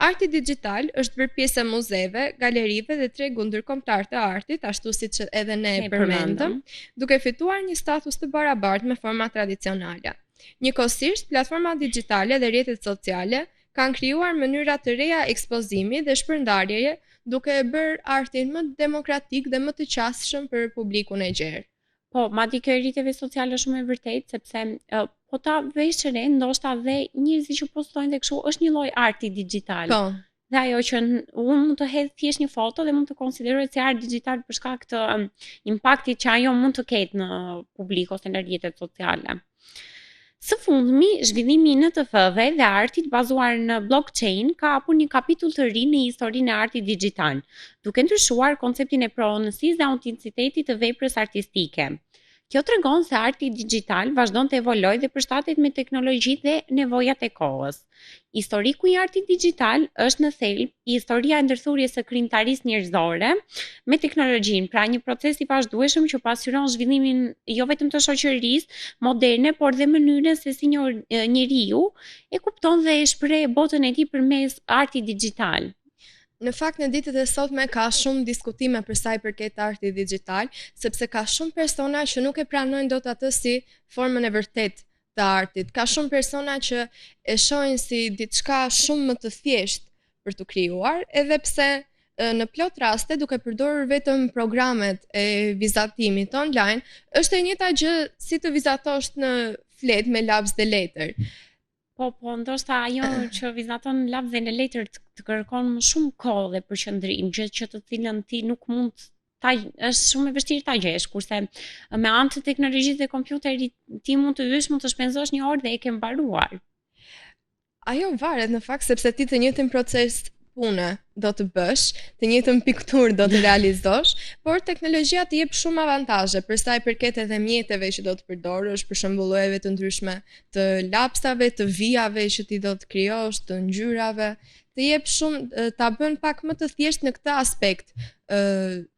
Arti digital është bërë pjesë e muzeve, galerive dhe tregu ndërkombëtar të artit, ashtu siç edhe ne e përmendëm, duke fituar një status të barabartë me forma tradicionale. Njëkohësisht, platformat digjitale dhe rrjetet sociale kanë krijuar mënyra të reja ekspozimi dhe shpërndarjeje, duke e bërë artin më demokratik dhe më të qasshëm për publikun e gjerë. Po, madje kjo e rrjeteve sociale shumë e vërtetë, sepse po ta vesh re, ndoshta dhe njerëzit që postojnë dhe kështu është një lloj arti digital. Po. Dhe ajo që unë mund të hedh thjesht një foto dhe mund të konsiderohet si art digital për shkak të impaktit që ajo mund të ketë në publik ose në rrjetet sociale. Së fundmi, zhvillimi i NFT-ve dhe artit bazuar në blockchain ka hapur një kapitull të ri në historinë e artit digital, duke ndryshuar konceptin e pronësisë dhe autenticitetit të veprës artistike. Kjo tregon se arti digital vazhdon të evolojë dhe përshtatet me teknologjitë dhe nevojat e kohës. Historiku i artit digital është në thelb historia e ndërthurjes së krijimtarisë njerëzore me teknologjinë, pra një proces i vazhdueshëm që pasqyron zhvillimin jo vetëm të shoqërisë moderne, por dhe mënyrën se si njeriu e kupton dhe e shpreh botën e tij përmes artit digital. Në fakt, në ditët e sotme ka shumë diskutime për sa i përket artit digital, sepse ka shumë persona që nuk e pranojnë dot atë si formën e vërtetë të artit. Ka shumë persona që e shohin si diçka shumë më të thjeshtë për të krijuar, edhe pse në plot raste, duke përdorur vetëm programet e vizatimit online, është e njëjta gjë si të vizatosh në flet me laps dhe letër. Po, ndoshta ajo që vizaton laps dhe në letër të kërkon më shumë kohë dhe përqendrim, gjë që të cilën ti nuk mund është shumë e vështirë ta gjesh, kurse me anë të teknologjisë dhe kompjuterit ti mund të shpenzosh një orë dhe e ke mbaruar. Ajo varet në fakt sepse ti të njëjtin proces pune do të bësh, të njëjtën pikturë do të realizosh, por teknologjia të jep shumë avantazhe për sa i përket edhe mjeteve që do të përdorësh, për shembull llojeve të ndryshme të lapsave, të vijave që ti do të krijosh, të ngjyrave, të jep shumë, ta bën pak më të thjeshtë në këtë aspekt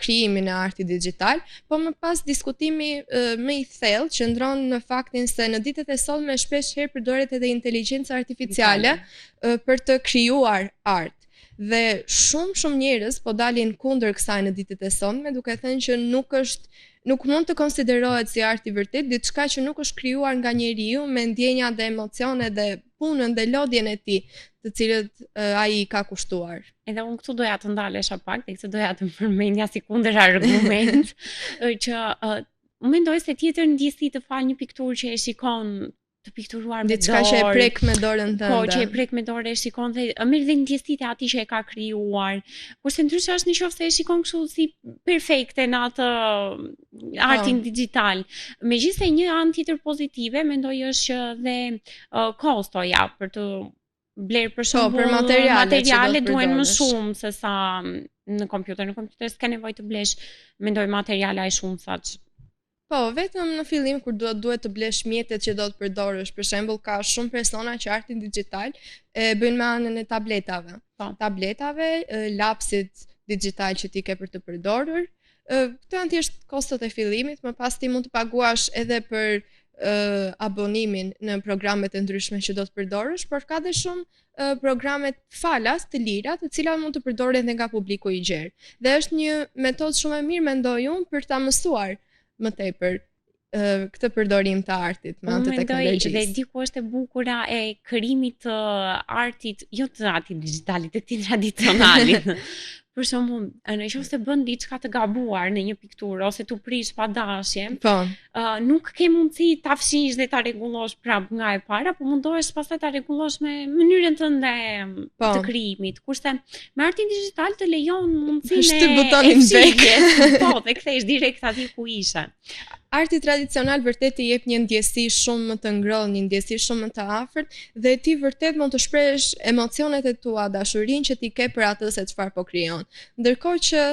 krijimin e artit digital, po më pas diskutimi më i thellë qëndron në faktin se në ditët e sotme shpesh herë përdoret edhe inteligjenca artificiale për të krijuar art. Dhe shumë njerëz po dalin kundër kësaj në ditët e sotme, duke thënë që nuk mund të konsiderohet si art i vërtet, diçka që nuk është krijuar nga njeriu me ndjenja dhe emocione dhe punën dhe lodhjen e tij, të cilët ai ka kushtuar. Edhe unë këtu doja të ndalesha pak, dhe këtë doja të përmendja si kundër argument, që mendoj se tjetër ndjesi të fal një pikturë që e shikon të pikturuar me dorë. Diçka që e prek me dorën tënde. Po, që e prek me dorë, e shikon dhe merr dhe ndjesitë e atij që e ka krijuar. Kurse ndryshe është nëse e shikon kështu si perfekte në atë artin digital. Megjithëse një anë tjetër pozitive mendoj është që dhe kostoja për të bler për shembull për materiale që do të duhen më përdorësh. shumë se sa në kompjuter. Në kompjuter s'ka nevojë të blesh, mendoj materiale aq shumë saç. Po, vetëm në fillim kur duhet të blesh mjetet që do të përdorësh. Për shembull, ka shumë persona që artin digjital e bëjnë me anën e tabletave. Po. Tabletave, lapsit digjital që ti ke për të përdorur. Këto janë thjesht kostot e fillimit, më pas ti mund të paguash edhe për abonimin në programet e ndryshme që do të përdorësh, por ka dhe shumë programet falas të lira, të cilat mund të përdoren edhe nga publiku i gjerë. Dhe është një metodë shumë e mirë mendoj unë për ta mësuar më tepër këtë përdorim të artit me anë të teknologjisë. Dhe diku është e bukura e krijimit të artit, jo të artit digjitalit, të këtij tradicionalit. Për shembull, nëse se bën diçka të gabuar në një pikturë ose tu prish pa dashje, Po. Nuk ke mundësi ta fshish dhe ta rregullosh prap nga e para, po mundohesh pastaj ta rregullosh me mënyrën tënde Po. të krijimit. Kurse me artin digjital të lejon mundësinë Shtyp butonin back. Po, dhe kthesh direkt aty ku ishe. Arti tradicional vërtet i jep një ndjesi shumë më të ngrohtë, një ndjesi shumë më të afërt dhe ti vërtet mund të shprehësh emocionet e tua, dashurinë që ti ke për atë se çfarë po krijon. Ndërkohë që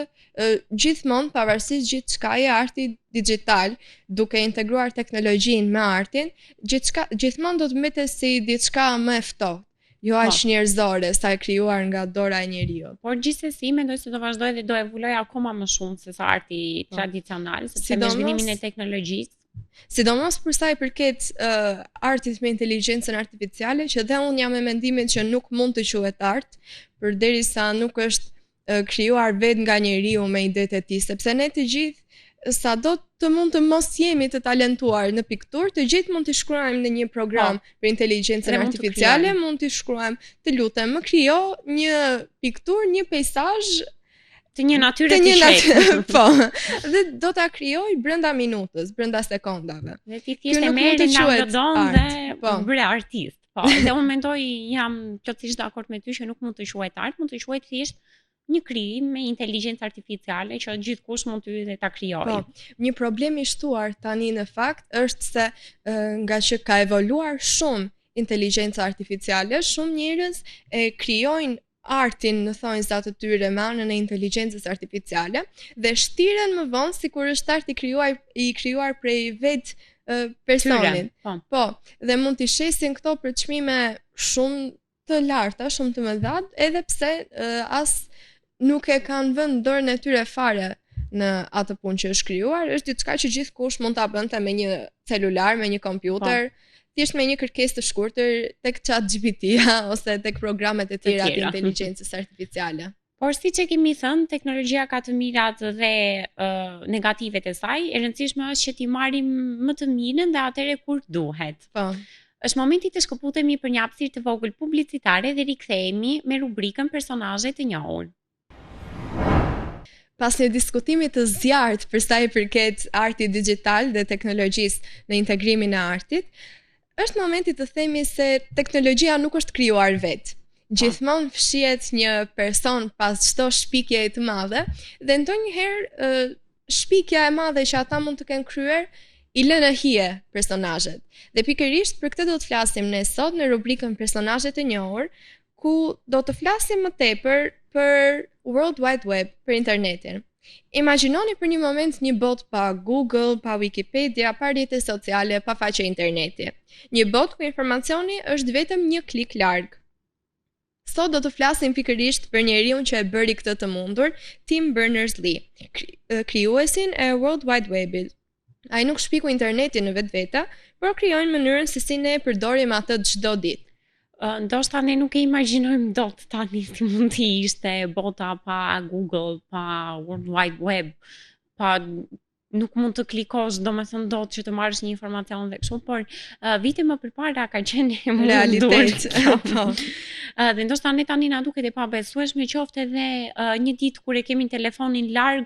gjithmonë pavarësisht gjithçkaje arti digjital, duke integruar teknologjinë me artin, gjithmonë do të mbetet si diçka më e ftohtë. Jo aq njerëzore sa e krijuar nga dora e njeriu. Por gjithsesi mendoj se do vazhdoj dhe do evoloj akoma më shumë se sa arti tradicional, sepse me zhvillimin e teknologjisë. Sidomos për sa i përket artit me inteligjencën artificiale, që dhe unë jam me mendimin që nuk mund të quhet art, përderisa nuk është krijuar vetë nga njeriu me idetë e tij, sepse ne të gjithë sado të mund të mos jemi të talentuar në pikturë, të gjithë mund të shkruajmë në një program për inteligjencën artificiale, mund të shkruajmë, të lutem, më krijo një pikturë, një peizazh të një natyre të shehtë. Po, dhe do ta krijoj brenda minutës, brenda sekondave. Dhe ti thjesht e merr nga godon dhe bëre artist. Po, dhe unë mendoj jam plotësisht dakord me ty që nuk mund të quhet art, mund të quhet thjesht një krijim me inteligjencë artificiale që gjithkush mund të hyjë dhe ta krijojë. Po, një problem i shtuar tani në fakt është se nga që ka evoluar shumë inteligjenca artificiale, shumë njerëz e krijojnë artin në thonjza të tyre me anën e inteligjencës artificiale dhe shtiren më vonë sikur është art i krijuar prej vetë personit. Po, dhe mund t'i shesin këto për çmime shumë të larta, shumë të mëdha, edhe pse as nuk e kanë vënë dorën e tyre fare në atë punë që është krijuar, është diçka që gjithkush mund ta bënte me një celular, me një kompjuter, thjesht me një kërkesë të shkurtër tek ChatGPT-ja ose tek programet e tjera të inteligjencës artificiale. Por siç e kemi thënë, teknologjia ka të mirat dhe negativet e saj, e rëndësishme është që t'i marrim më të mirën dhe atëherë kur duhet. Po. Është momenti të shkëputemi për një hapësirë të vogël publicitare dhe rikthehemi me rubrikën personazhe të njohur. Pas një diskutimi të zjarrt për sa i përket artit digjital dhe teknologjisë në integrimin e artit, është momenti të themi se teknologjia nuk është krijuar vetë. Gjithmonë fshihet një person pas çdo shpikjeje të madhe dhe ndonjëherë shpikja e madhe që ata mund të kenë kryer i lënë hije personazhet. Dhe pikërisht për këtë do të flasim ne sot në rubrikën personazhe të njohur, ku do të flasim më tepër për World Wide Web, për internetin. Imagjinoni për një moment një botë pa Google, pa Wikipedia, pa rrjete sociale, pa faqe interneti. Një botë ku informacioni është vetëm një klik larg. Sot do të flasim pikërisht për njeriun që e bëri këtë të mundur, Tim Berners-Lee, krijuesin e World Wide Webit. Ai nuk shpiku internetin në vetvete, por krijoi mënyrën se si ne e përdorim atë çdo ditë. Ndoshta ne nuk e imagjinojmë dot tani si mund të ishte bota pa Google, pa World Wide Web, pa nuk mund të klikosh domethënë dot që të marrësh një informacion dhe kështu, por vite më përpara ka qenë e mundur. Realitet. Dhe ndoshta ne tani na duket e pabesueshme qoftë edhe një ditë kur e kemi telefonin larg,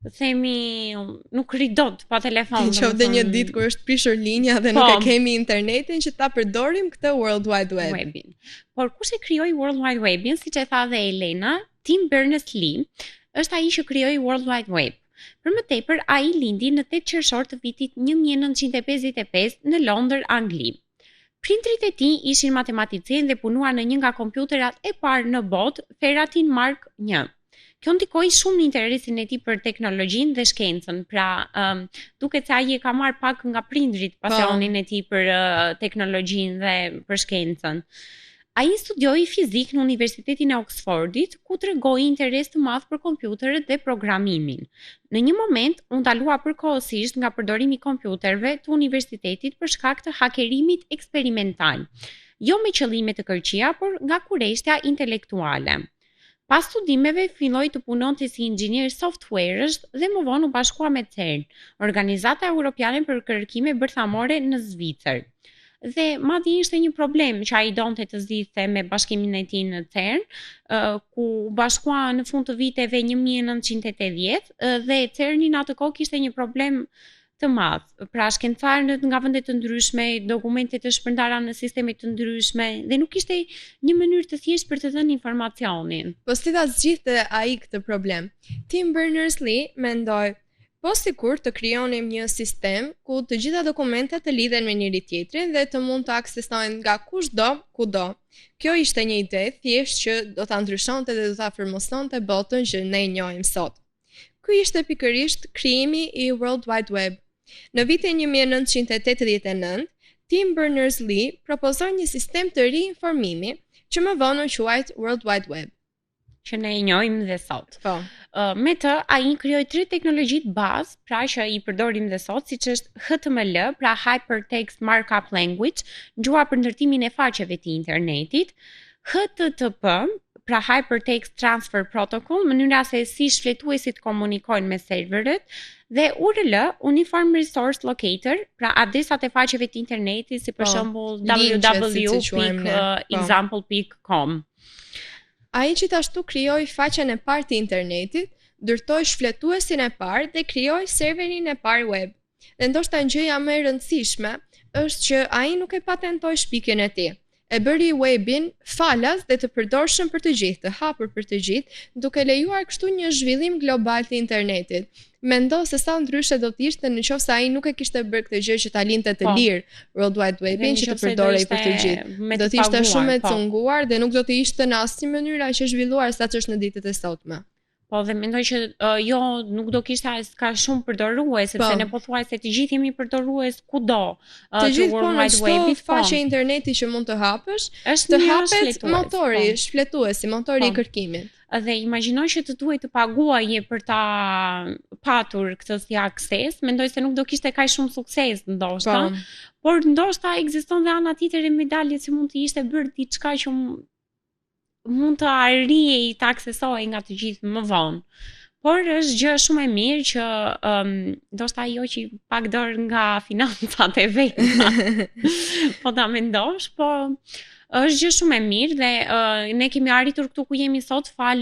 themi nuk rri dot pa telefon. Qoftë një ditë kur është prishur linja dhe nuk e kemi internetin që ta përdorim këtë World Wide Webin. Por kush e krijoi World Wide Webin, siç e tha dhe Elena, Tim Berners-Lee është ai që krijoi World Wide Web. Për më tepër, ai lindi në 8 qershor të vitit 1955 në Londër, Angli. Prindrit e tij ishin matematician dhe punuan në një nga kompjuterat e parë në botë, Ferratin Mark I. Kjo ndikoi shumë në interesin e tij për teknologjinë dhe shkencën. Pra, duket se ai e ka marrë pak nga prindrit pasionin e tij për teknologjinë dhe për shkencën. Ai studioi fizik në Universitetin e Oxfordit, ku tregoi interes të madh për kompjuterët dhe programimin. Në një moment, u ndalua përkohësisht nga përdorimi i kompjuterëve të universitetit për shkak të hakerimit eksperimental, jo me qëllime të kërkia, por nga kurreshtja intelektuale. Pas studimeve filloi të punonte si inxhinier softwaresh dhe më vonë u bashkua me CERN, Organizata Europiane për Kërkime Bërthamore në Zvicër. Dhe madje ishte një problem që ai donte të zgjidhte me bashkimin e tij në CERN, ku bashkua në fund të viteve 1980 dhe CERN-i në atë kohë kishte një problem të madh. Pra shkencëtarët nga vende të ndryshme, dokumente të shpërndara në sisteme të ndryshme dhe nuk ishte një mënyrë të thjeshtë për të dhënë informacionin. Po si ta zgjidhte ai këtë problem? Tim Berners-Lee mendoi, po sikur të krijonim një sistem ku të gjitha dokumentet të lidhen me njëri tjetrin dhe të mund të aksesohen nga kushdo, kudo. Kjo ishte një ide thjesht që do ta ndryshonte dhe do ta firmosonte botën që ne njohim sot. Ky ishte pikërisht krijimi i World Wide Web. Në vitin 1989, Tim Berners-Lee propozoi një sistem të ri informimi që më vonë u quajt World Wide Web, që ne e njohim dhe sot. Po. Me të, ai krijoi 3 teknologjitë bazë, pra që i përdorim dhe sot, siç është HTML, pra Hypertext Markup Language, gjuha për ndërtimin e faqeve të internetit, HTTP, pra Hypertext Transfer Protocol, mënyra se si shfletuesit komunikojnë me serverët, dhe URL, Uniform Resource Locator, pra adresat e faqeve të internetit, si për shembull www.example.com. Ai gjithashtu krijoi faqen e parë të internetit, ndërtoi shfletuesin e parë dhe krijoi serverin e parë web. Dhe ndoshta gjëja më e rëndësishme është që ai nuk e patentoi shpikjen e tij. E bëri webin falas dhe të përdorshëm për të gjithë, të hapur për të gjithë, duke lejuar kështu një zhvillim global të internetit. Mendo se sa ndryshe do të ishte nëse ai nuk e kishte bërë këtë gjë që ta linte të lirë World Wide Webin që të përdorej për të gjithë. Do të ishte shumë e cunguar dhe nuk do të ishte në asnjë mënyrë aq e zhvilluar saç është në ditët e sotme. Po dhe mendoj që jo nuk do kishte as ka shumë përdorues, sepse ne pothuajse të gjithë jemi përdorues kudo. Të gjithë po në çdo faqe interneti që mund të hapësh, të hapet motori, shfletuesi, motori i kërkimit. Dhe imagjinoj që të duhet të paguaje për ta patur këtë si akses, mendoj se nuk do kishte kaq shumë sukses ndoshta. Por ndoshta ekziston dhe ana tjetër e medaljes që mund të ishte bërë diçka që mund të arrijë të aksesohej nga të gjithë më vonë. Por është gjë shumë e mirë që ndoshta ajo që pak dorë nga financat e veta. Po ta mendosh, po është gjë shumë e mirë dhe ne kemi arritur këtu ku jemi sot fal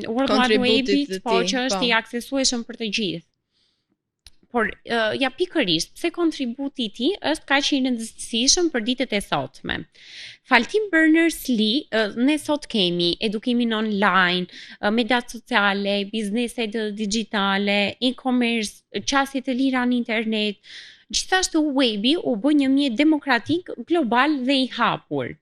World Wide Webit, po që është i aksesueshëm për të gjithë. Por ja pikërisht, pse kontributi i tij është kaq i rëndësishëm për ditët e sotme. Fal Tim Berners-Lee, ne sot kemi edukimin online, mediat sociale, bizneset digjitale, e-commerce, qasje të lira në internet. Gjithashtu webi u bë një mjet demokratik, global dhe i hapur.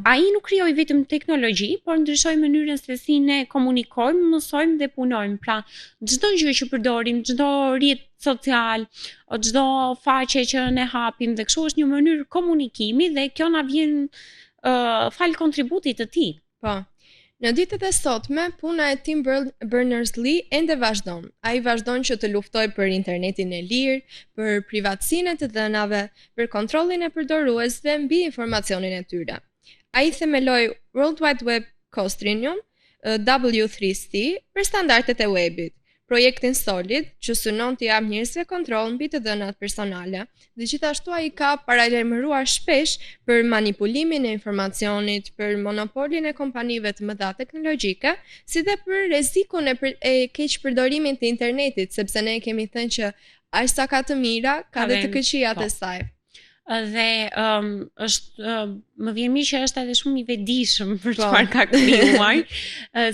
Ai nuk krijoi vetëm teknologji, por ndryshoi mënyrën se si ne komunikojmë, mësojmë dhe punojmë. Pra, çdo gjë që përdorim, çdo rrjet social, çdo faqe që ne hapim dhe kështu është një mënyrë komunikimi dhe kjo na vjen fal kontributit të tij. Po. Në ditët e sotme, puna e Tim Berners-Lee ende vazhdon. Ai vazhdon që të luftojë për internetin e lirë, për privatësinë e të dhënave, për kontrollin e përdoruesve mbi informacionin e tyre. Ai themeloi World Wide Web Consortium, W3C, për standardet e webit, projektin Solid, që synon të japë njerëzve kontroll mbi të dhënat personale, dhe gjithashtu ai ka paralajmëruar shpesh për manipulimin e informacionit, për monopolin e kompanive të mëdha teknologjike, si dhe për rrezikun e keq përdorimit të internetit, sepse ne kemi thënë që aq sa ka të mira, ka dhe të këqijat e saj. dhe është më vjen mirë që është edhe shumë i vetëdijshëm për çfarë ka krijuar,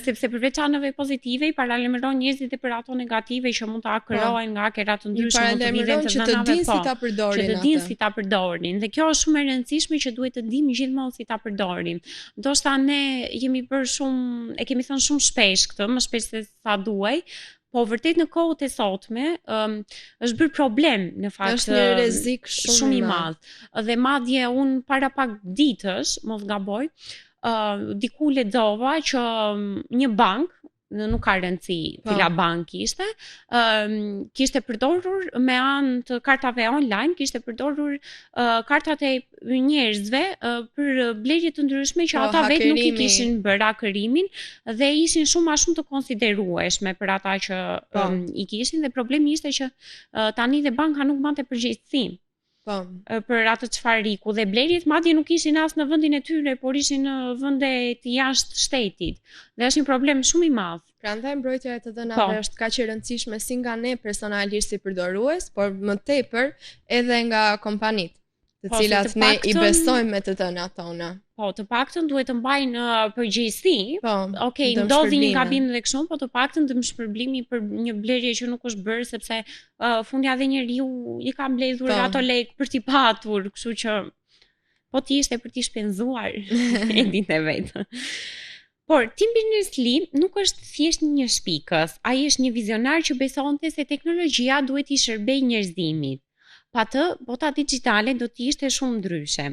sepse përveç anëve pozitive i paralajmëron njerëzit për ato negative që mund të akrohen nga hakerat të ndryshëm, mund të vijnë që të dinë si ta përdorin, që të dinë si ta përdorin. Dhe kjo është shumë e rëndësishme që duhet të dimë gjithmonë si ta përdorim. Ndoshta ne jemi bërë shumë, e kemi thënë shumë shpesh këtë, më shpesh se sa duaj. Po vërtet në kohët e sotme është bërë problem në fakt, është një rrezik shumë i madh. Dhe madje unë para pak ditësh, mos gaboj, diku lexova që një bank, nuk ka rëndësi cila bank ishte, kishte përdorur me anë të kartave online, kishte përdorur kartat e njerëzve për blerje të ndryshme që ata vetë nuk i kishin bërë hakerimin dhe ishin shumë ma shumë të konsiderueshme për ata që i kishin, dhe problemi ishte që tani dhe banka nuk mbante përgjegjësi për atë çfarëriku, dhe blerjet madje nuk ishin as në vendin e tyre, por ishin në vende të jashtë shtetit. Dhe është një problem shumë i madh. Prandaj mbrojtja e të dhënave është kaq e rëndësishme si nga ne personalisht si përdorues, por më tepër edhe nga kompanitë, të cilat ne i besojmë me të dhënat tona. Po, të paktën duhet të mbajnë përgjegjësi. Okej, ndodhi një gabim dhe kështu, po të paktën dëmshpërblimi për një blerje që nuk është bërë, sepse fundja dhe njeriu i ka mbledhur ato lekë për t'i patur, kështu që po ti ishte për t'i shpenzuar e ditë vetë. Por Tim Berners-Lee nuk është thjesht një shpikës, ai është një vizionar që besonte se teknologjia duhet i shërbejë njerëzimit. Pa të, bota digjitale do të ishte shumë ndryshe.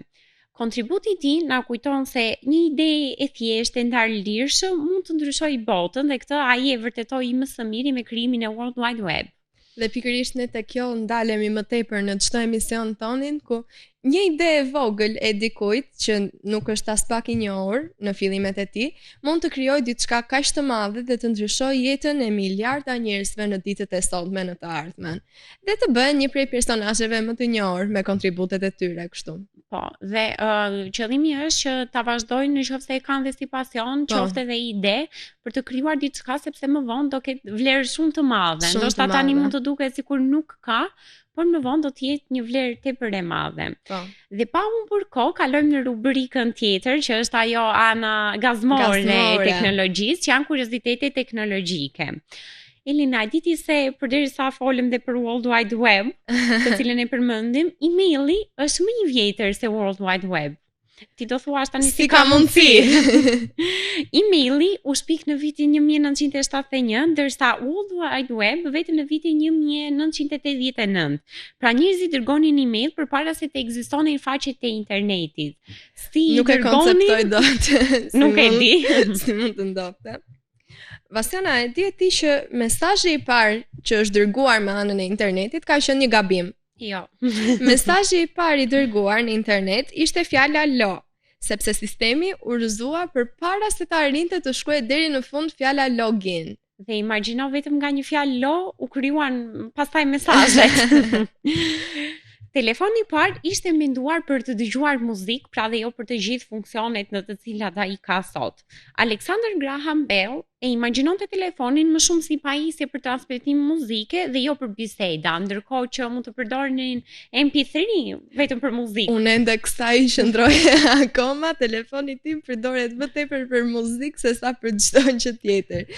Kontributi i tij na kujton se një ide e thjeshtë e ndarlirshëm mund të ndryshojë botën, dhe këtë ai e vërtetoi më së miri me krijimin e World Wide Web. Dhe pikërisht ne tek kjo ndalemi më tepër në çdo emision tonin, ku një ide e vogël e dikujt që nuk është as pak i njohur në fillimet e tij, mund të krijojë diçka kaq të madhe dhe të ndryshojë jetën e miliarda njerëzve në ditët e sotme në të ardhmen. Dhe të bëhen një prej personazheve më të njohur me kontributet e tyre kështu. Po, dhe qëllimi është që ta vazhdojnë nëse e kanë dhe si pasion, qoftë edhe ide për të krijuar diçka, sepse më vonë do ketë vlerë shumë të madhe. Ndoshta tani mund të duket sikur nuk ka, por më vonë do të jetë një vlerë tepër e madhe. Dhe pa humbur kohë, kalojmë në rubrikën tjetër, që është ajo ana gazmore e teknologjisë, që janë kuriozitetet teknologjike. Elina, e diti se përderisa folëm dhe për World Wide Web, të cilën e përmendim, emaili është më i vjetër se World Wide Web. Ti do thuash tani si ka mundësi. Emaili u shpik në vitin 1971, ndërsa World Wide Web vetëm në vitin 1989. Pra njerëzit dërgonin email përpara se të ekzistonin faqet e internetit. Nuk e konceptoj dot. Nuk e di. Si mund të ndodhte. Vasiana, e di e ti që mesazhi i parë që është dërguar me anën e internetit ka qenë një gabim. Jo. Mesazhi i parë i dërguar në internet ishte fjala lo, sepse sistemi urrëzua përpara se të arrinte të shkruajë deri në fund fjala login. Dhe imagjino vetëm nga një fjalë lo u krijuan pastaj mesazhet. Telefoni i parë ishte menduar për të dëgjuar muzikë, pra dhe jo për të gjithë funksionet në të cilat ai ka sot. Alexander Graham Bell e imagjinonte telefonin më shumë si pajisje për transmetim muzike dhe jo për biseda, ndërkohë që mund të përdornin MP3 vetëm për muzikë. Unë ende kësaj qëndroj akoma, telefoni tim përdoret më tepër për muzikë se sa për çdo gjë tjetër.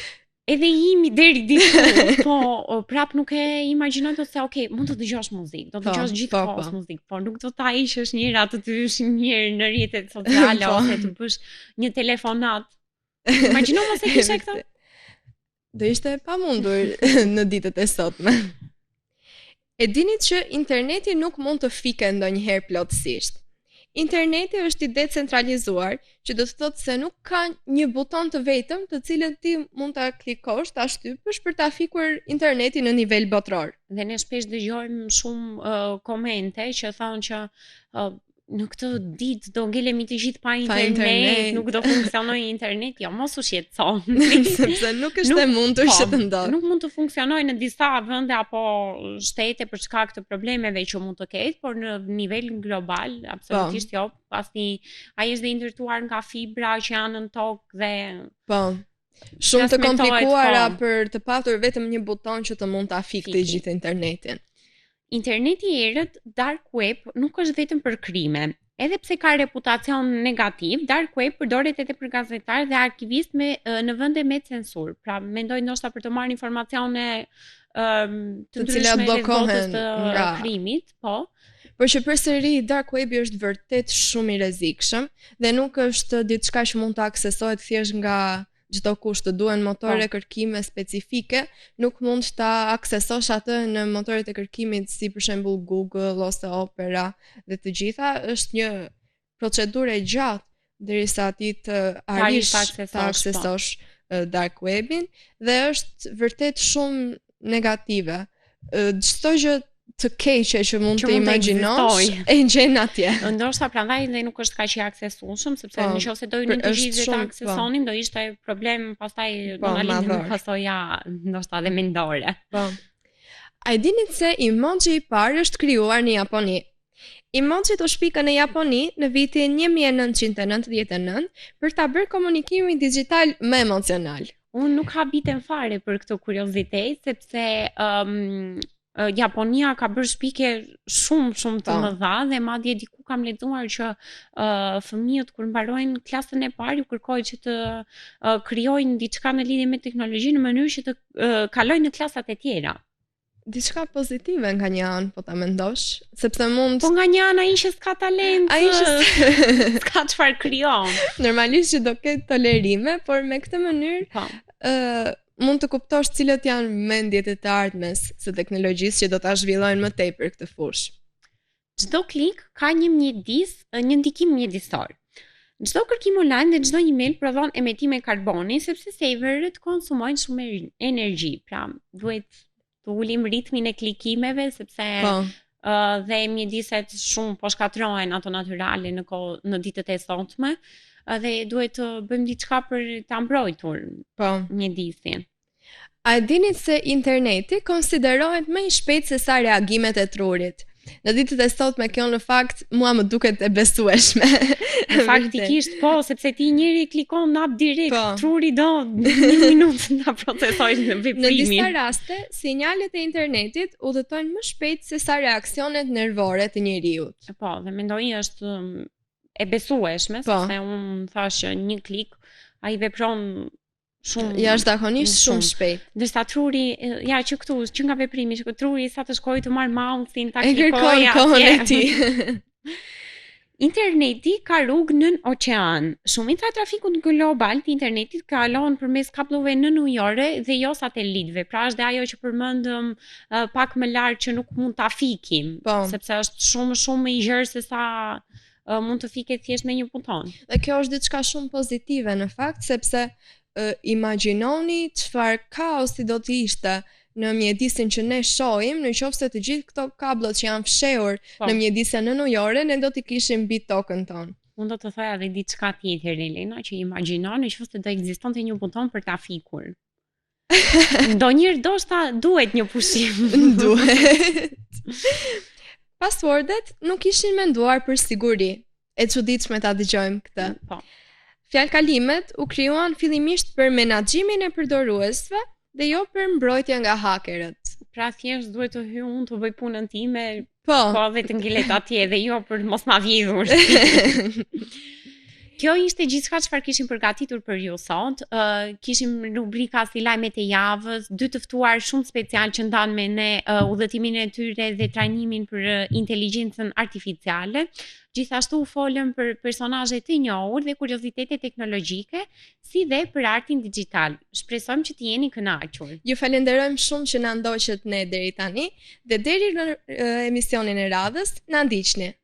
Edhe jimi deri diku, po prap nuk e imagjinoj të se okay, mund të dëgjosh muzikë, do të dëgjosh gjithkohës muzikë, por nuk do ta ishësh njëra të hysh njëherë në rrjetet sociale ose të bësh një telefonat. Imagjino mos e kishe këtë. Do ishte pamundur në ditët e sotme. E dinit që interneti nuk mund të fike ndonjëherë plotësisht. Interneti është i decentralizuar, që do të thotë se nuk ka një buton të vetëm të cilën ti mund ta klikosh, ta shtypësh për ta fikur internetin në nivel botror. Dhe ne shpesh dëgjojmë shumë komente që thonë që në këtë ditë do ngelemi të gjithë pa internet, nuk do funksionojë internet. Jo, mos u shqetësoni. Sepse nuk është e mundur që të ndodhë. Nuk mund të funksionojë në disa vende apo shtete për shkak të problemeve që mund të ketë, por në nivel global absolutisht jo. Pasi ai është dhe ndërtuar nga fibra që janë në tokë dhe shumë të komplikuara për të patur vetëm një buton që të mund ta fikë të gjithë internetin. Interneti i erët, dark web, nuk është vetëm për krime. Edhe pse ka reputacion negativ, dark web përdoret edhe për gazetarë dhe arkivistë në vende me censur. Pra, mendoj ndoshta për të marrë informacione të cilat ndryshme bllokohen nga krimit, po. Por që përsëri dark webi është vërtet shumë i rrezikshëm dhe nuk është diçka që mund të aksesohet thjesht nga çdo kush. Të duhen motore kërkime specifike, nuk mund ta aksesosh atë në motoret e kërkimit si për shembull Google ose Opera dhe të gjitha. Është një procedurë e gjatë derisa ti të arrish ta aksesosh dark webin dhe është vërtet shumë negative. Çdo gjë të keqe që mund të imagjinosh e gjen atje. Ndoshta prandaj dhe nuk është kaq i aksesueshëm, sepse nëse do të gjithë ta aksesonim, do ishte problem pastaj do na lindin pasoja ndoshta dhe mendore. Po. A e dini se emoji i parë është krijuar në Japoni? Emojit u shpikën në Japoni në vitin 1999 për ta bërë komunikimin digjital më emocional. Unë nuk habitem fare për këtë kuriozitet, sepse Japonia ka bërë shpike shumë të mëdha dhe madje diku kam lexuar që fëmijët kur mbarojnë klasën e parë ju kërkohet që të krijojnë diçka në lidhje me teknologjinë në mënyrë që të kalojnë në klasat e tjera. Diçka pozitive nga një anë, po ta mendosh, sepse mund... Po nga një anë ai që s'ka talent, s'ka çfarë krijon. Normalisht që do ketë tolerime, por me këtë mënyrë mund të kuptosh cilët janë mendjet e të ardhmes së teknologjisë që do ta zhvillojnë më tepër këtë fushë. Çdo klik ka një ndikim mjedisor. Çdo kërkim online dhe çdo email prodhon emetime karboni sepse serverët konsumojnë shumë energji. Pra, duhet të ulim ritmin e klikimeve sepse dhe mjediset shumë po shkatrohen ato natyrale në ditët e sotme. Dhe duhet të bëjmë diçka për ta mbrojtur mjedisin. A e dini se interneti konsiderohet më i shpejt se sa reagimet e trurit? Në ditët e sotme kjo në fakt mua më duket e besueshme. Në faktikisht po, sepse ti njëri klikon në hap direkt, truri do 1 minutë ta procesojë në veprimin. Në disa raste, sinjalet e internetit udhëtojnë më shpejt se sa reaksionet nervore të njeriut. Po, dhe mendoj është e besueshme, sepse unë thash që një klik ai vepron shumë jashtëzakonisht shumë shpejt. Ndërsa truri, ja që këtu, që nga veprimi, që truri sa të shkojë të marr mouse-in, ta klikojë atje. Interneti ka rrugë nën oqean. Shumica e trafikut global të internetit kalon përmes kabllove nënujore dhe jo satelitëve. Pra është ajo që përmendëm pak më lart që nuk mund ta fikim, sepse është shumë i gjerë se sa mund të fiket thjesht me një buton. Dhe kjo është diçka shumë pozitive në fakt, sepse imagjinoni çfarë kaosi do të ishte në mjedisin që ne shohim, në qoftë se të gjithë këto kabllot që janë fshehur në mjedise nënujore, ne do t'i kishim mbi tokën tonë. Unë do të thoja edhe diçka tjetër, Elena, që imagjinon në qoftë se do ekzistonte një buton për ta fikur. Ndonjëherë ndoshta duhet një pushim. Duhet. Passwordet nuk ishin menduar për siguri. E çuditshme ta dëgjojmë këtë. Po. Fjalkalimet u krijuan fillimisht për menaxhimin e përdoruesve dhe jo për mbrojtje nga hakerët. Pra thjesht duhet të hyj unë të bëj punën time, po dhe të ngilet atje dhe jo për mos ma vjedhur. Kjo ishte gjithçka çfarë kishim përgatitur për ju sot. Kishim rubrika si lajmet e javës, 2 të ftuar shumë special që ndanë me ne udhëtimin e tyre dhe trajnimin për inteligjencën artificiale. Gjithashtu folëm për personazhe të njohur dhe kuriozitete teknologjike, si dhe për artin digjital. Shpresojmë që të jeni kënaqur. Ju falenderojmë shumë që na ndoqët ne deri tani dhe deri në emisionin e radhës na ndiqni.